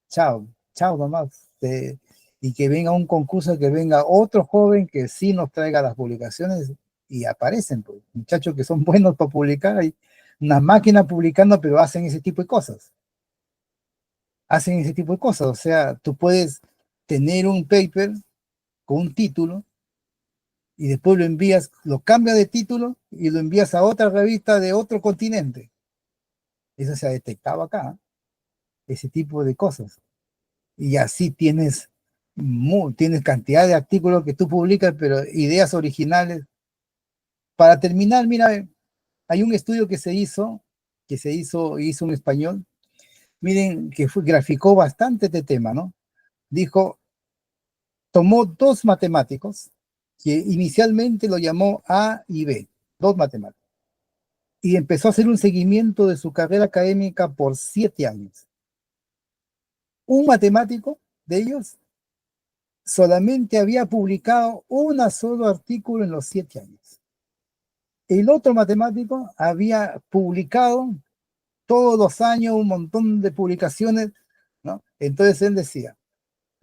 Chao, chao nomás. Y que venga un concurso, que venga otro joven que sí nos traiga las publicaciones y aparecen, pues, muchachos que son buenos para publicar. Hay una máquina publicando, pero hacen ese tipo de cosas. Hacen ese tipo de cosas. O sea, tú puedes tener un paper con un título y después lo envías, lo cambias de título y lo envías a otra revista de otro continente. Eso se ha detectado acá, ese tipo de cosas. Y así tienes cantidad de artículos que tú publicas, pero ideas originales. Para terminar, mira, hay un estudio hizo un español, miren, que graficó bastante este tema, ¿no? Dijo, tomó 2 matemáticos, que inicialmente lo llamó A y B, 2 matemáticos, y empezó a hacer un seguimiento de su carrera académica por 7 años. Un matemático de ellos solamente había publicado un solo artículo en los 7 años. El otro matemático había publicado todos los años un montón de publicaciones, ¿no? Entonces él decía,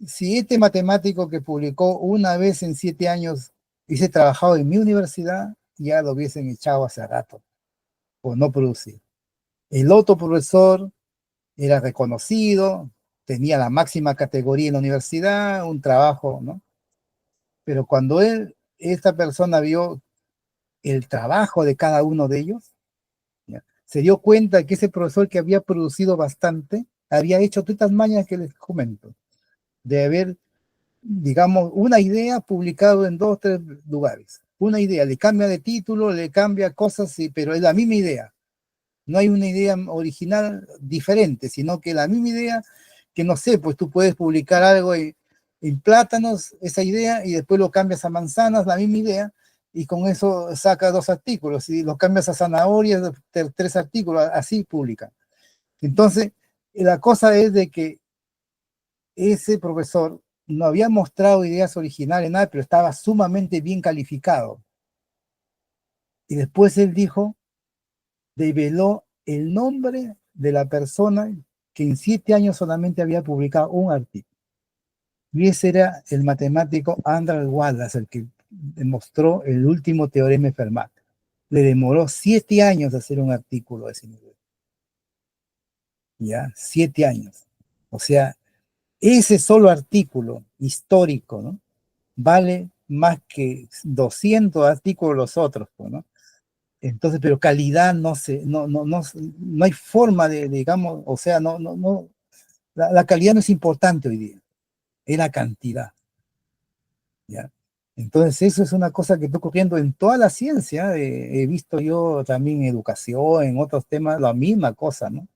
si este matemático que publicó una vez en 7 años hubiese trabajado en mi universidad, ya lo hubiesen echado hace rato, por no producir. El otro profesor era reconocido, tenía la máxima categoría en la universidad, un trabajo, ¿no? Pero cuando esta persona vio el trabajo de cada uno de ellos, ¿ya? Se dio cuenta que ese profesor que había producido bastante, había hecho todas estas mañas que les comento, de haber, digamos, una idea publicado en 2 o 3 lugares. Una idea, le cambia de título, le cambia cosas, sí, pero es la misma idea. No hay una idea original diferente, sino que la misma idea, que no sé, pues tú puedes publicar algo en plátanos, esa idea, y después lo cambias a manzanas, la misma idea, y con eso saca 2 artículos, y lo cambias a zanahorias, 3 artículos, así publica. Entonces, la cosa es de que ese profesor no había mostrado ideas originales, nada, pero estaba sumamente bien calificado. Y después él dijo, develó el nombre de la persona que en 7 años solamente había publicado un artículo. Y ese era el matemático Andrew Wallace, el que demostró el último teorema de Fermat. Le demoró 7 años hacer un artículo de ese nivel. ¿Ya? 7 años. O sea, ese solo artículo histórico, ¿no? Vale más que 200 artículos los otros, ¿no? Entonces, pero calidad no hay forma de, digamos, o sea, la calidad no es importante hoy día, es la cantidad, ¿ya? Entonces, eso es una cosa que está ocurriendo en toda la ciencia, he visto yo también en educación, en otros temas, la misma cosa, ¿no?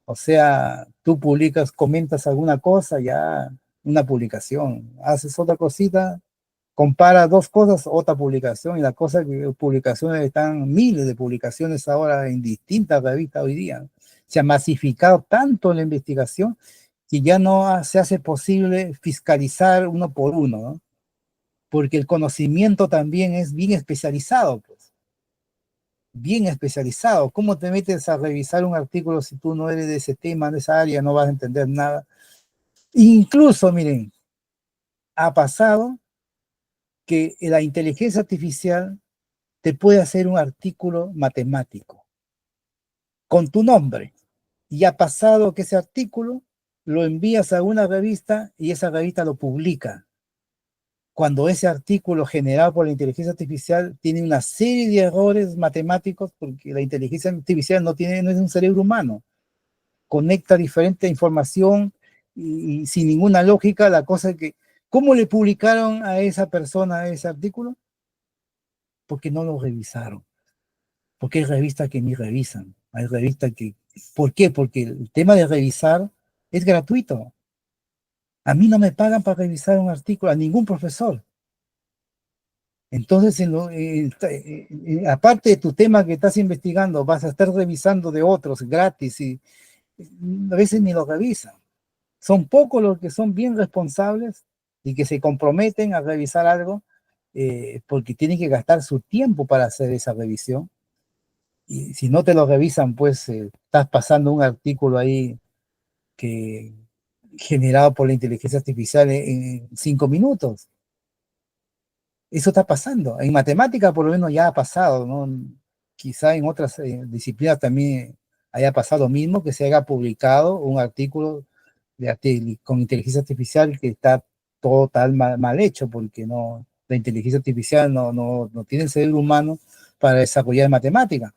O sea, tú publicas, comentas alguna cosa, ya una publicación, haces otra cosita, compara 2 cosas, otra publicación, y la cosa que publicaciones están, miles de publicaciones ahora en distintas revistas hoy día. Se ha masificado tanto la investigación que ya no se hace posible fiscalizar uno por uno, ¿no? Porque el conocimiento también es bien especializado, pues, bien especializado. ¿Cómo te metes a revisar un artículo si tú no eres de ese tema, de esa área, no vas a entender nada? Incluso, miren, ha pasado que la inteligencia artificial te puede hacer un artículo matemático con tu nombre. Y ha pasado que ese artículo lo envías a una revista y esa revista lo publica. Cuando ese artículo generado por la inteligencia artificial tiene una serie de errores matemáticos, porque la inteligencia artificial no es un cerebro humano, conecta diferente información y sin ninguna lógica. La cosa es que, ¿cómo le publicaron a esa persona ese artículo? Porque no lo revisaron. Porque hay revistas que ni revisan. Hay revistas que... ¿Por qué? Porque el tema de revisar es gratuito. A mí no me pagan para revisar un artículo, a ningún profesor. Entonces, aparte de tu tema que estás investigando, vas a estar revisando de otros gratis y a veces ni lo revisan. Son pocos los que son bien responsables y que se comprometen a revisar algo porque tienen que gastar su tiempo para hacer esa revisión. Y si no te lo revisan, pues estás pasando un artículo ahí que generado por la inteligencia artificial en 5 minutos. Eso está pasando. En matemática por lo menos ya ha pasado, ¿no? Quizá en otras disciplinas también haya pasado lo mismo, que se haya publicado un artículo con inteligencia artificial que está total mal hecho, porque no, la inteligencia artificial no tiene el cerebro humano para desarrollar matemática.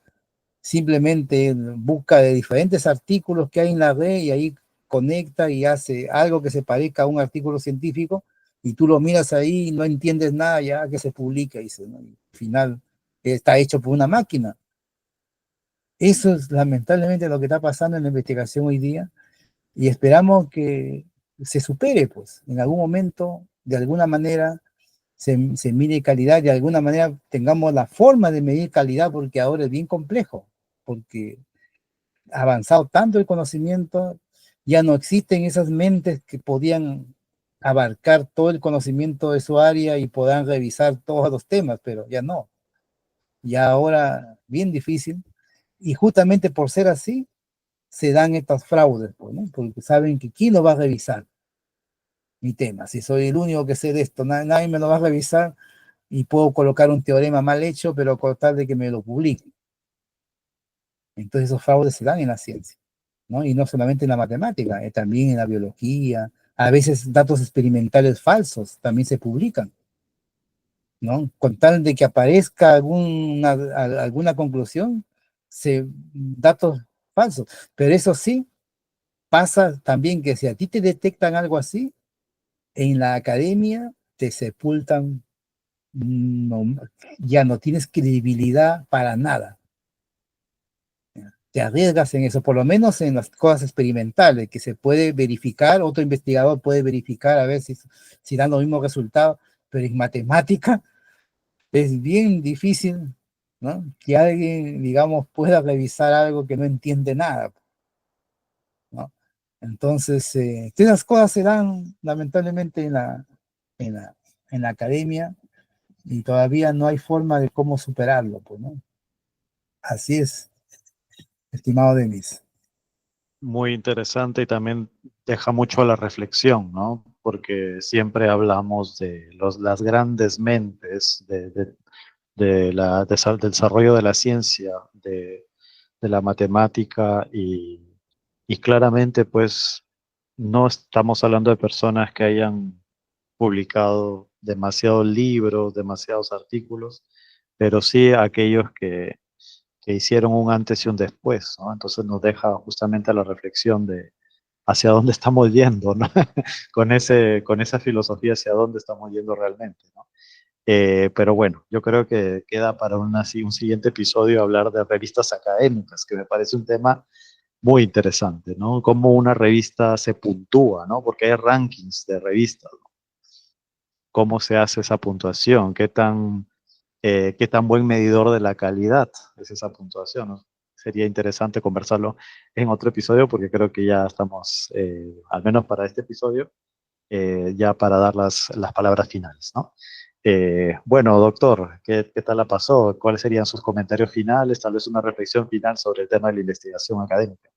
Simplemente busca de diferentes artículos que hay en la red y ahí conecta y hace algo que se parezca a un artículo científico y tú lo miras ahí y no entiendes nada ya que se publica y, ¿no? Y al final está hecho por una máquina. Eso es lamentablemente lo que está pasando en la investigación hoy día y esperamos que se supere, pues, en algún momento, de alguna manera, se mide calidad, de alguna manera tengamos la forma de medir calidad, porque ahora es bien complejo, porque ha avanzado tanto el conocimiento, ya no existen esas mentes que podían abarcar todo el conocimiento de su área y puedan revisar todos los temas, pero ya no, ya ahora bien difícil, y justamente por ser así, se dan estas fraudes, pues, ¿no? Porque saben que ¿quién lo va a revisar mi tema? Si soy el único que sé de esto, nadie me lo va a revisar y puedo colocar un teorema mal hecho, pero con tal de que me lo publiquen. Entonces esos fraudes se dan en la ciencia. ¿no? Y no solamente en la matemática, también en la biología. A veces datos experimentales falsos también se publican, ¿no? Con tal de que aparezca alguna conclusión, datos falsos. Pero eso sí, pasa también que si a ti te detectan algo así, en la academia te sepultan, no, ya no tienes credibilidad para nada. Te arriesgas en eso, por lo menos en las cosas experimentales, que se puede verificar, otro investigador puede verificar a ver si dan los mismos resultados, pero en matemática es bien difícil, ¿no? Que alguien, digamos, pueda revisar algo que no entiende nada, ¿no? Entonces, esas cosas se dan lamentablemente en la, en la academia y todavía no hay forma de cómo superarlo, pues, ¿no? Así es, estimado Denis. Muy interesante y también deja mucho a la reflexión, ¿no? Porque siempre hablamos de las grandes mentes, del desarrollo de la ciencia, de la matemática y claramente pues no estamos hablando de personas que hayan publicado demasiados libros, demasiados artículos, pero sí aquellos que hicieron un antes y un después, ¿no? Entonces nos deja justamente a la reflexión de hacia dónde estamos yendo, ¿no? Con esa filosofía hacia dónde estamos yendo realmente, ¿no? Pero bueno, yo creo que queda para un siguiente episodio hablar de revistas académicas, que me parece un tema muy interesante, ¿no? Cómo una revista se puntúa, ¿no? Porque hay rankings de revistas, ¿no? Cómo se hace esa puntuación, qué tan buen medidor de la calidad es esa puntuación, ¿no? Sería interesante conversarlo en otro episodio porque creo que ya estamos, al menos para este episodio, ya para dar las palabras finales, ¿no? Bueno, doctor, ¿qué tal la pasó? ¿Cuáles serían sus comentarios finales? Tal vez una reflexión final sobre el tema de la investigación académica.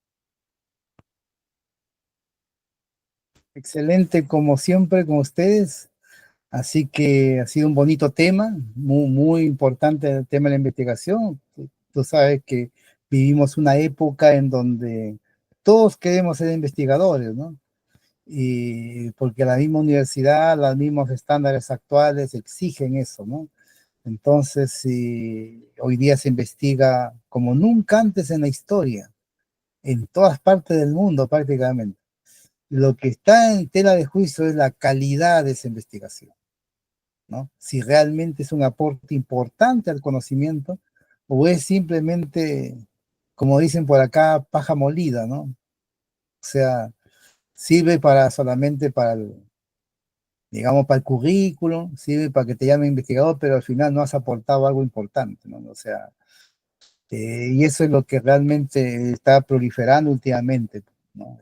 Excelente, como siempre, con ustedes. Así que ha sido un bonito tema, muy importante el tema de la investigación. Tú sabes que vivimos una época en donde todos queremos ser investigadores, ¿no? Y porque la misma universidad, los mismos estándares actuales exigen eso, ¿no? Entonces, si hoy día se investiga como nunca antes en la historia, en todas partes del mundo prácticamente. Lo que está en tela de juicio es la calidad de esa investigación, ¿no? Si realmente es un aporte importante al conocimiento o es simplemente, como dicen por acá, paja molida, ¿no? O sea, sirve para solamente para digamos, para el currículum, sirve para que te llamen investigador, pero al final no has aportado algo importante, ¿no? O sea, y eso es lo que realmente está proliferando últimamente, ¿no?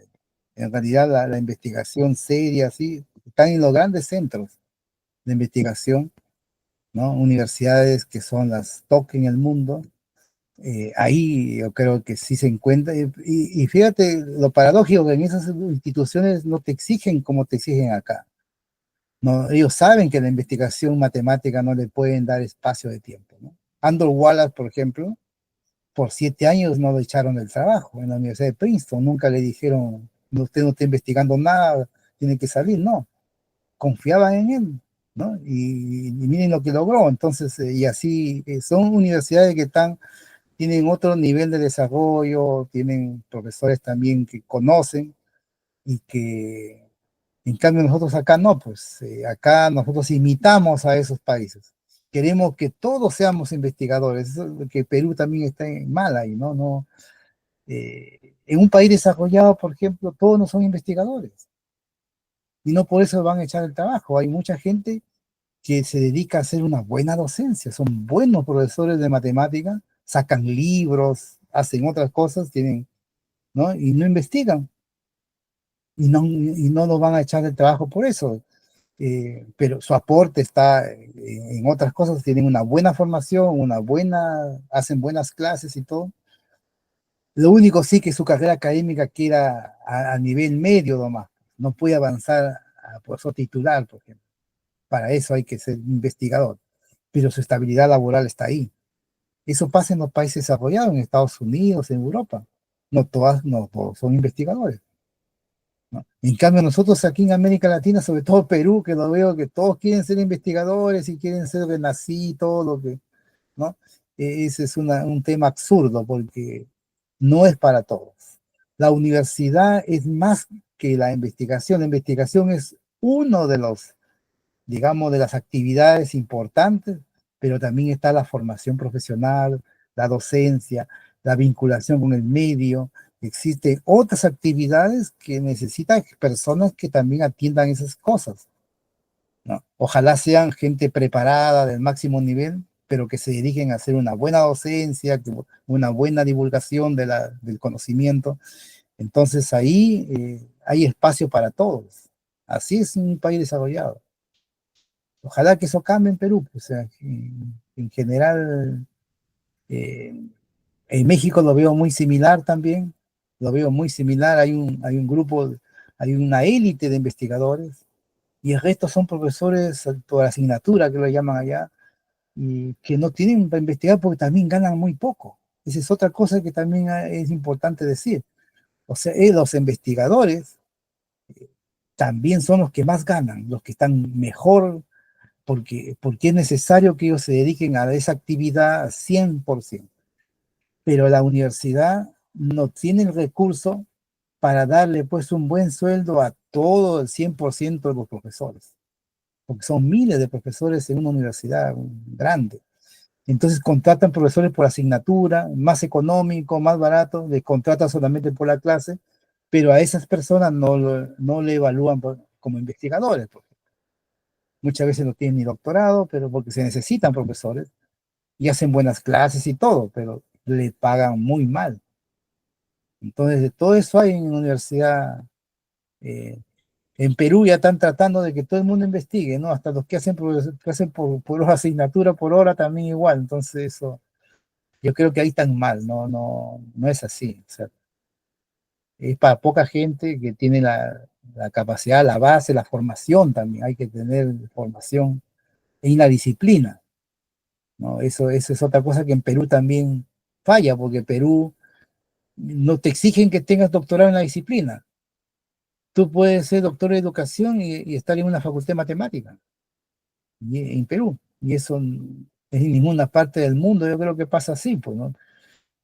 En realidad la investigación seria, sí, están en los grandes centros de investigación, ¿no? Universidades que son las top en el mundo, ahí yo creo que sí se encuentra, y fíjate lo paradójico, que en esas instituciones no te exigen como te exigen acá. No, ellos saben que la investigación matemática no le pueden dar espacio de tiempo, ¿no? Andrew Wallace, por ejemplo, por 7 años no lo echaron del trabajo en la Universidad de Princeton, nunca le dijeron, "No, usted no está investigando nada, tiene que salir", no, confiaban en él, ¿no? Y miren lo que logró, entonces, y así, son universidades que tienen otro nivel de desarrollo, tienen profesores también que conocen y que en cambio nosotros acá no, pues acá nosotros imitamos a esos países. Queremos que todos seamos investigadores, eso es que Perú también está mal ahí, ¿no? No, en un país desarrollado, por ejemplo, todos no son investigadores y no por eso van a echar el trabajo. Hay mucha gente que se dedica a hacer una buena docencia, son buenos profesores de matemática, sacan libros, hacen otras cosas, tienen, ¿no? Y no investigan y no nos van a echar el trabajo por eso. Pero su aporte está en otras cosas, tienen una buena formación, hacen buenas clases y todo. Lo único sí que su carrera académica queda a nivel medio nomás, no puede avanzar a profesor titular, por ejemplo. Para eso hay que ser investigador, pero su estabilidad laboral está ahí. Eso pasa en los países desarrollados, en Estados Unidos, en Europa. no todos son investigadores, ¿no? En cambio, nosotros aquí en América Latina, sobre todo Perú, que lo veo que todos quieren ser investigadores y quieren ser Renací, todo lo que, ¿no? Ese es un tema absurdo porque no es para todos. La universidad es más que la investigación es uno de los, digamos, de las actividades importantes, pero también está la formación profesional, la docencia, la vinculación con el medio. Existen otras actividades que necesitan personas que también atiendan esas cosas, ¿no? Ojalá sean gente preparada del máximo nivel, pero que se dediquen a hacer una buena docencia, una buena divulgación del conocimiento. Entonces ahí hay espacio para todos. Así es un país desarrollado. Ojalá que eso cambie en Perú. O sea, en general, eh, en México lo veo muy similar también. Lo veo muy similar. Hay un grupo, hay una élite de investigadores y el resto son profesores por asignatura, que lo llaman allá, y que no tienen para investigar porque también ganan muy poco. Esa es otra cosa que también es importante decir. O sea, los investigadores también son los que más ganan, los que están mejor, porque es necesario que ellos se dediquen a esa actividad 100%. Pero la universidad no tiene el recurso para darle pues un buen sueldo a todo el 100% de los profesores, porque son miles de profesores en una universidad grande. Entonces contratan profesores por asignatura, más económico, más barato, les contratan solamente por la clase, pero a esas personas no le evalúan como investigadores, porque muchas veces no tienen ni doctorado, pero porque se necesitan profesores y hacen buenas clases y todo, pero le pagan muy mal. Entonces, de todo eso hay en la universidad. eh, en Perú ya están tratando de que todo el mundo investigue, ¿no? Hasta los que hacen por asignatura, por hora, también igual. Entonces, eso, yo creo que ahí están mal, no es así. O sea, es para poca gente que tiene la capacidad, la base, la formación también. Hay que tener formación y la disciplina, ¿no? Eso es otra cosa que en Perú también falla, porque Perú no te exigen que tengas doctorado en la disciplina. Tú puedes ser doctor de educación y estar en una facultad de matemática en Perú. Y eso es en ninguna parte del mundo, yo creo que pasa así, pues, ¿no?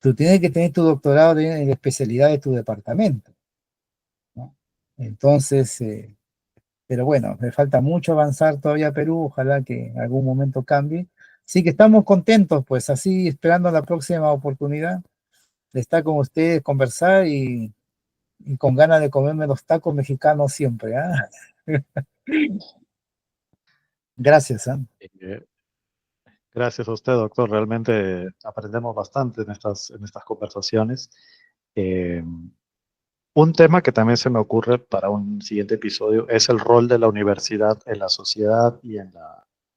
Tú tienes que tener tu doctorado en la especialidad de tu departamento, ¿no? Entonces, pero bueno, me falta mucho avanzar todavía a Perú, ojalá que en algún momento cambie. Así que estamos contentos, pues así esperando la próxima oportunidad de estar con ustedes, conversar y con ganas de comerme los tacos mexicanos siempre, ¿ah? Gracias, ¿ah? Eh, Gracias a usted, doctor. Realmente aprendemos bastante en estas conversaciones. Eh, un tema que también se me ocurre para un siguiente episodio es el rol de la universidad en la sociedad y en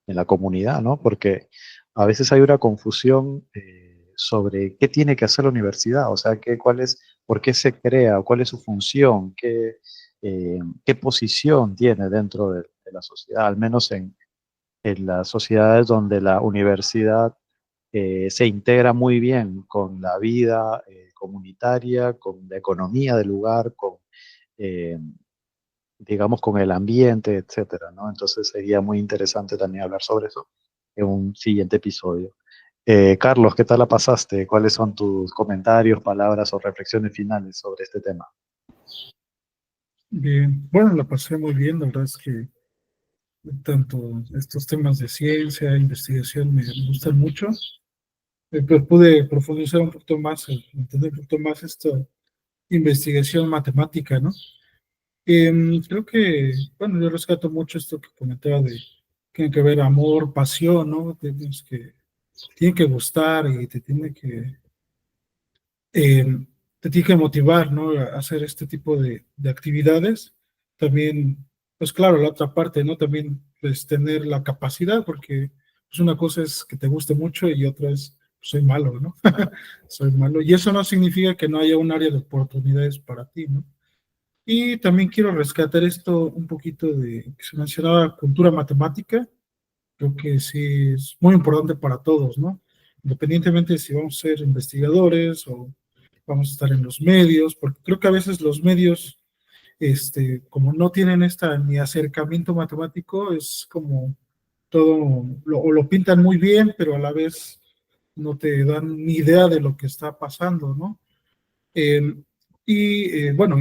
la comunidad, ¿no? Porque a veces hay una confusión sobre qué tiene que hacer la universidad, o sea, por qué se crea, cuál es su función, qué posición tiene dentro de la sociedad, al menos en las sociedades donde la universidad se integra muy bien con la vida comunitaria, con la economía del lugar, eh, digamos, con el ambiente, etcétera, ¿no? Entonces sería muy interesante también hablar sobre eso en un siguiente episodio. Carlos, ¿qué tal la pasaste? ¿Cuáles son tus comentarios, palabras o reflexiones finales sobre este tema? Bien, bueno, la pasé muy bien, la verdad es que tanto estos temas de ciencia, investigación me gustan mucho. Pues pude profundizar un poquito más, entender un poquito más esta investigación matemática, ¿no? Creo que, bueno, yo rescato mucho esto que comentaba de que tiene que ver amor, pasión, ¿no? Tiene que gustar y eh, te tiene que motivar, ¿no? A hacer este tipo de actividades. También, pues claro, la otra parte, ¿no? También, pues tener la capacidad, porque pues una cosa es que te guste mucho y otra es, pues, soy malo, ¿no? Soy malo. Y eso no significa que no haya un área de oportunidades para ti, ¿no? Y también quiero rescatar esto un poquito de que se mencionaba cultura matemática. Creo que sí es muy importante para todos, ¿no? Independientemente de si vamos a ser investigadores o vamos a estar en los medios, porque creo que a veces los medios, como no tienen ni acercamiento matemático, es como todo, o lo pintan muy bien, pero a la vez no te dan ni idea de lo que está pasando, ¿no? Eh, bueno,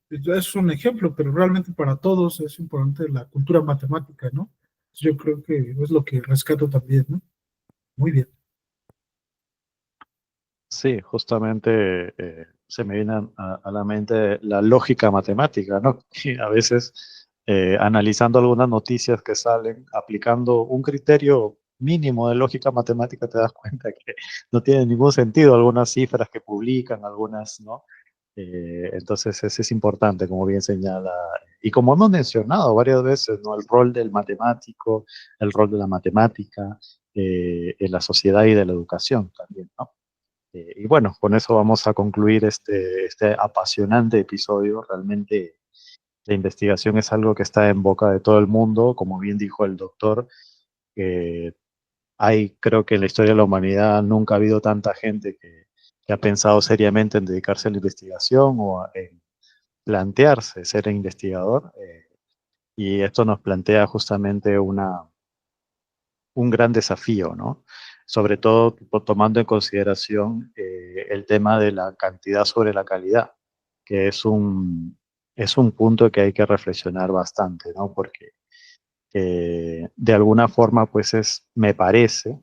es un ejemplo, pero realmente para todos es importante la cultura matemática, ¿no? Yo creo que es lo que rescato también, ¿no? Muy bien. Sí, justamente se me viene a la mente la lógica matemática, ¿no? Que a veces analizando algunas noticias que salen, aplicando un criterio mínimo de lógica matemática, te das cuenta que no tiene ningún sentido algunas cifras que publican, algunas, ¿no? Entonces, ese es importante, como bien señala. Y como hemos mencionado varias veces, ¿no? El rol del matemático, el rol de la matemática en la sociedad y de la educación también, ¿no? Y bueno, con eso vamos a concluir este apasionante episodio. Realmente la investigación es algo que está en boca de todo el mundo. Como bien dijo el doctor, creo que en la historia de la humanidad nunca ha habido tanta gente que ha pensado seriamente en dedicarse a la investigación en plantearse ser investigador. Y esto nos plantea justamente un gran desafío, ¿no? Sobre todo tomando en consideración el tema de la cantidad sobre la calidad, que es un punto que hay que reflexionar bastante, ¿no? Porque de alguna forma, pues me parece,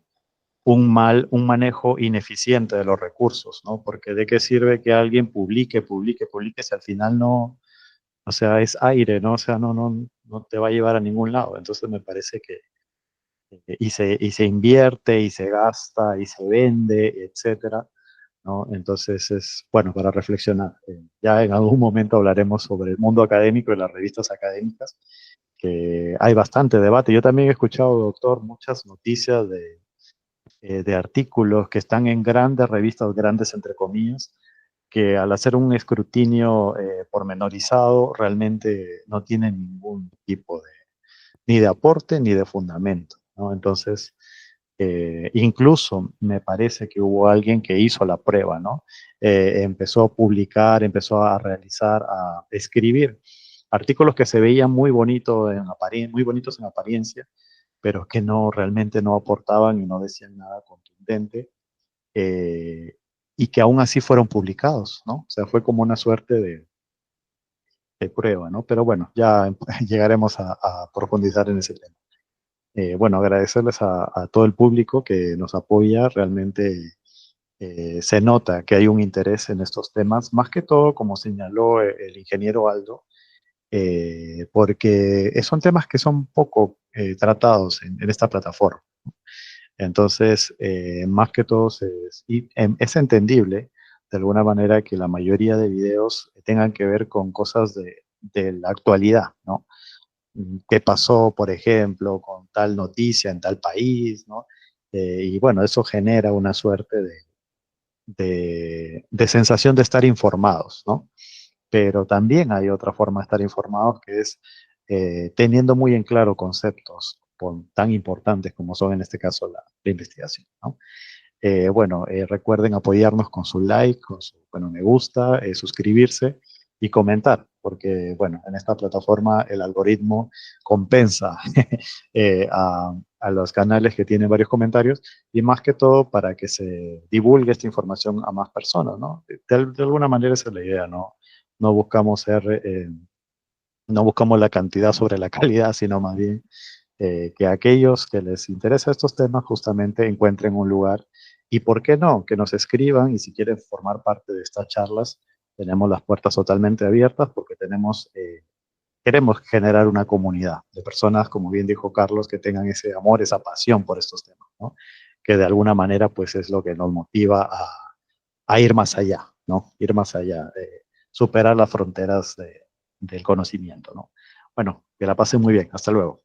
un manejo ineficiente de los recursos, ¿no? Porque de qué sirve que alguien publique, si al final no, o sea, es aire, ¿no? O sea, no te va a llevar a ningún lado. Entonces me parece que y se invierte y se gasta y se vende, etcétera, ¿no? Entonces es bueno para reflexionar. Ya en algún momento hablaremos sobre el mundo académico y las revistas académicas, que hay bastante debate. Yo también he escuchado, doctor, muchas noticias de artículos que están en grandes revistas, grandes entre comillas, que al hacer un escrutinio pormenorizado realmente no tienen ningún tipo ni de aporte ni de fundamento, ¿no? Entonces, incluso me parece que hubo alguien que hizo la prueba, ¿no? Empezó a publicar, empezó a realizar, a escribir artículos que se veían muy bonitos en apariencia, pero que no realmente no aportaban y no decían nada contundente, eh, y que aún así fueron publicados, ¿no? O sea, fue como una suerte de prueba, ¿no? Pero bueno, ya llegaremos a profundizar en ese tema. Bueno, agradecerles a todo el público que nos apoya. Realmente se nota que hay un interés en estos temas, más que todo, como señaló el ingeniero Aldo, porque son temas que son poco tratados en esta plataforma. Entonces, más que todo, es entendible de alguna manera que la mayoría de videos tengan que ver con cosas de la actualidad, ¿no? ¿Qué pasó, por ejemplo, con tal noticia en tal país, ¿no? Y bueno, eso genera una suerte de sensación de estar informados, ¿no? Pero también hay otra forma de estar informados que es teniendo muy en claro conceptos tan importantes como son en este caso la investigación, ¿no? Bueno, recuerden apoyarnos con su like, con su bueno, me gusta, suscribirse y comentar, porque bueno, en esta plataforma el algoritmo compensa a los canales que tienen varios comentarios y más que todo para que se divulgue esta información a más personas, ¿no? De alguna manera esa es la idea, ¿no? No buscamos no buscamos la cantidad sobre la calidad, sino más bien que aquellos que les interesa estos temas justamente encuentren un lugar y, ¿por qué no?, que nos escriban y si quieren formar parte de estas charlas, tenemos las puertas totalmente abiertas porque queremos generar una comunidad de personas, como bien dijo Carlos, que tengan ese amor, esa pasión por estos temas, ¿no? Que de alguna manera pues es lo que nos motiva a ir más allá, ¿no? Ir más allá, superar las fronteras del conocimiento, ¿no? Bueno, que la pasen muy bien. Hasta luego.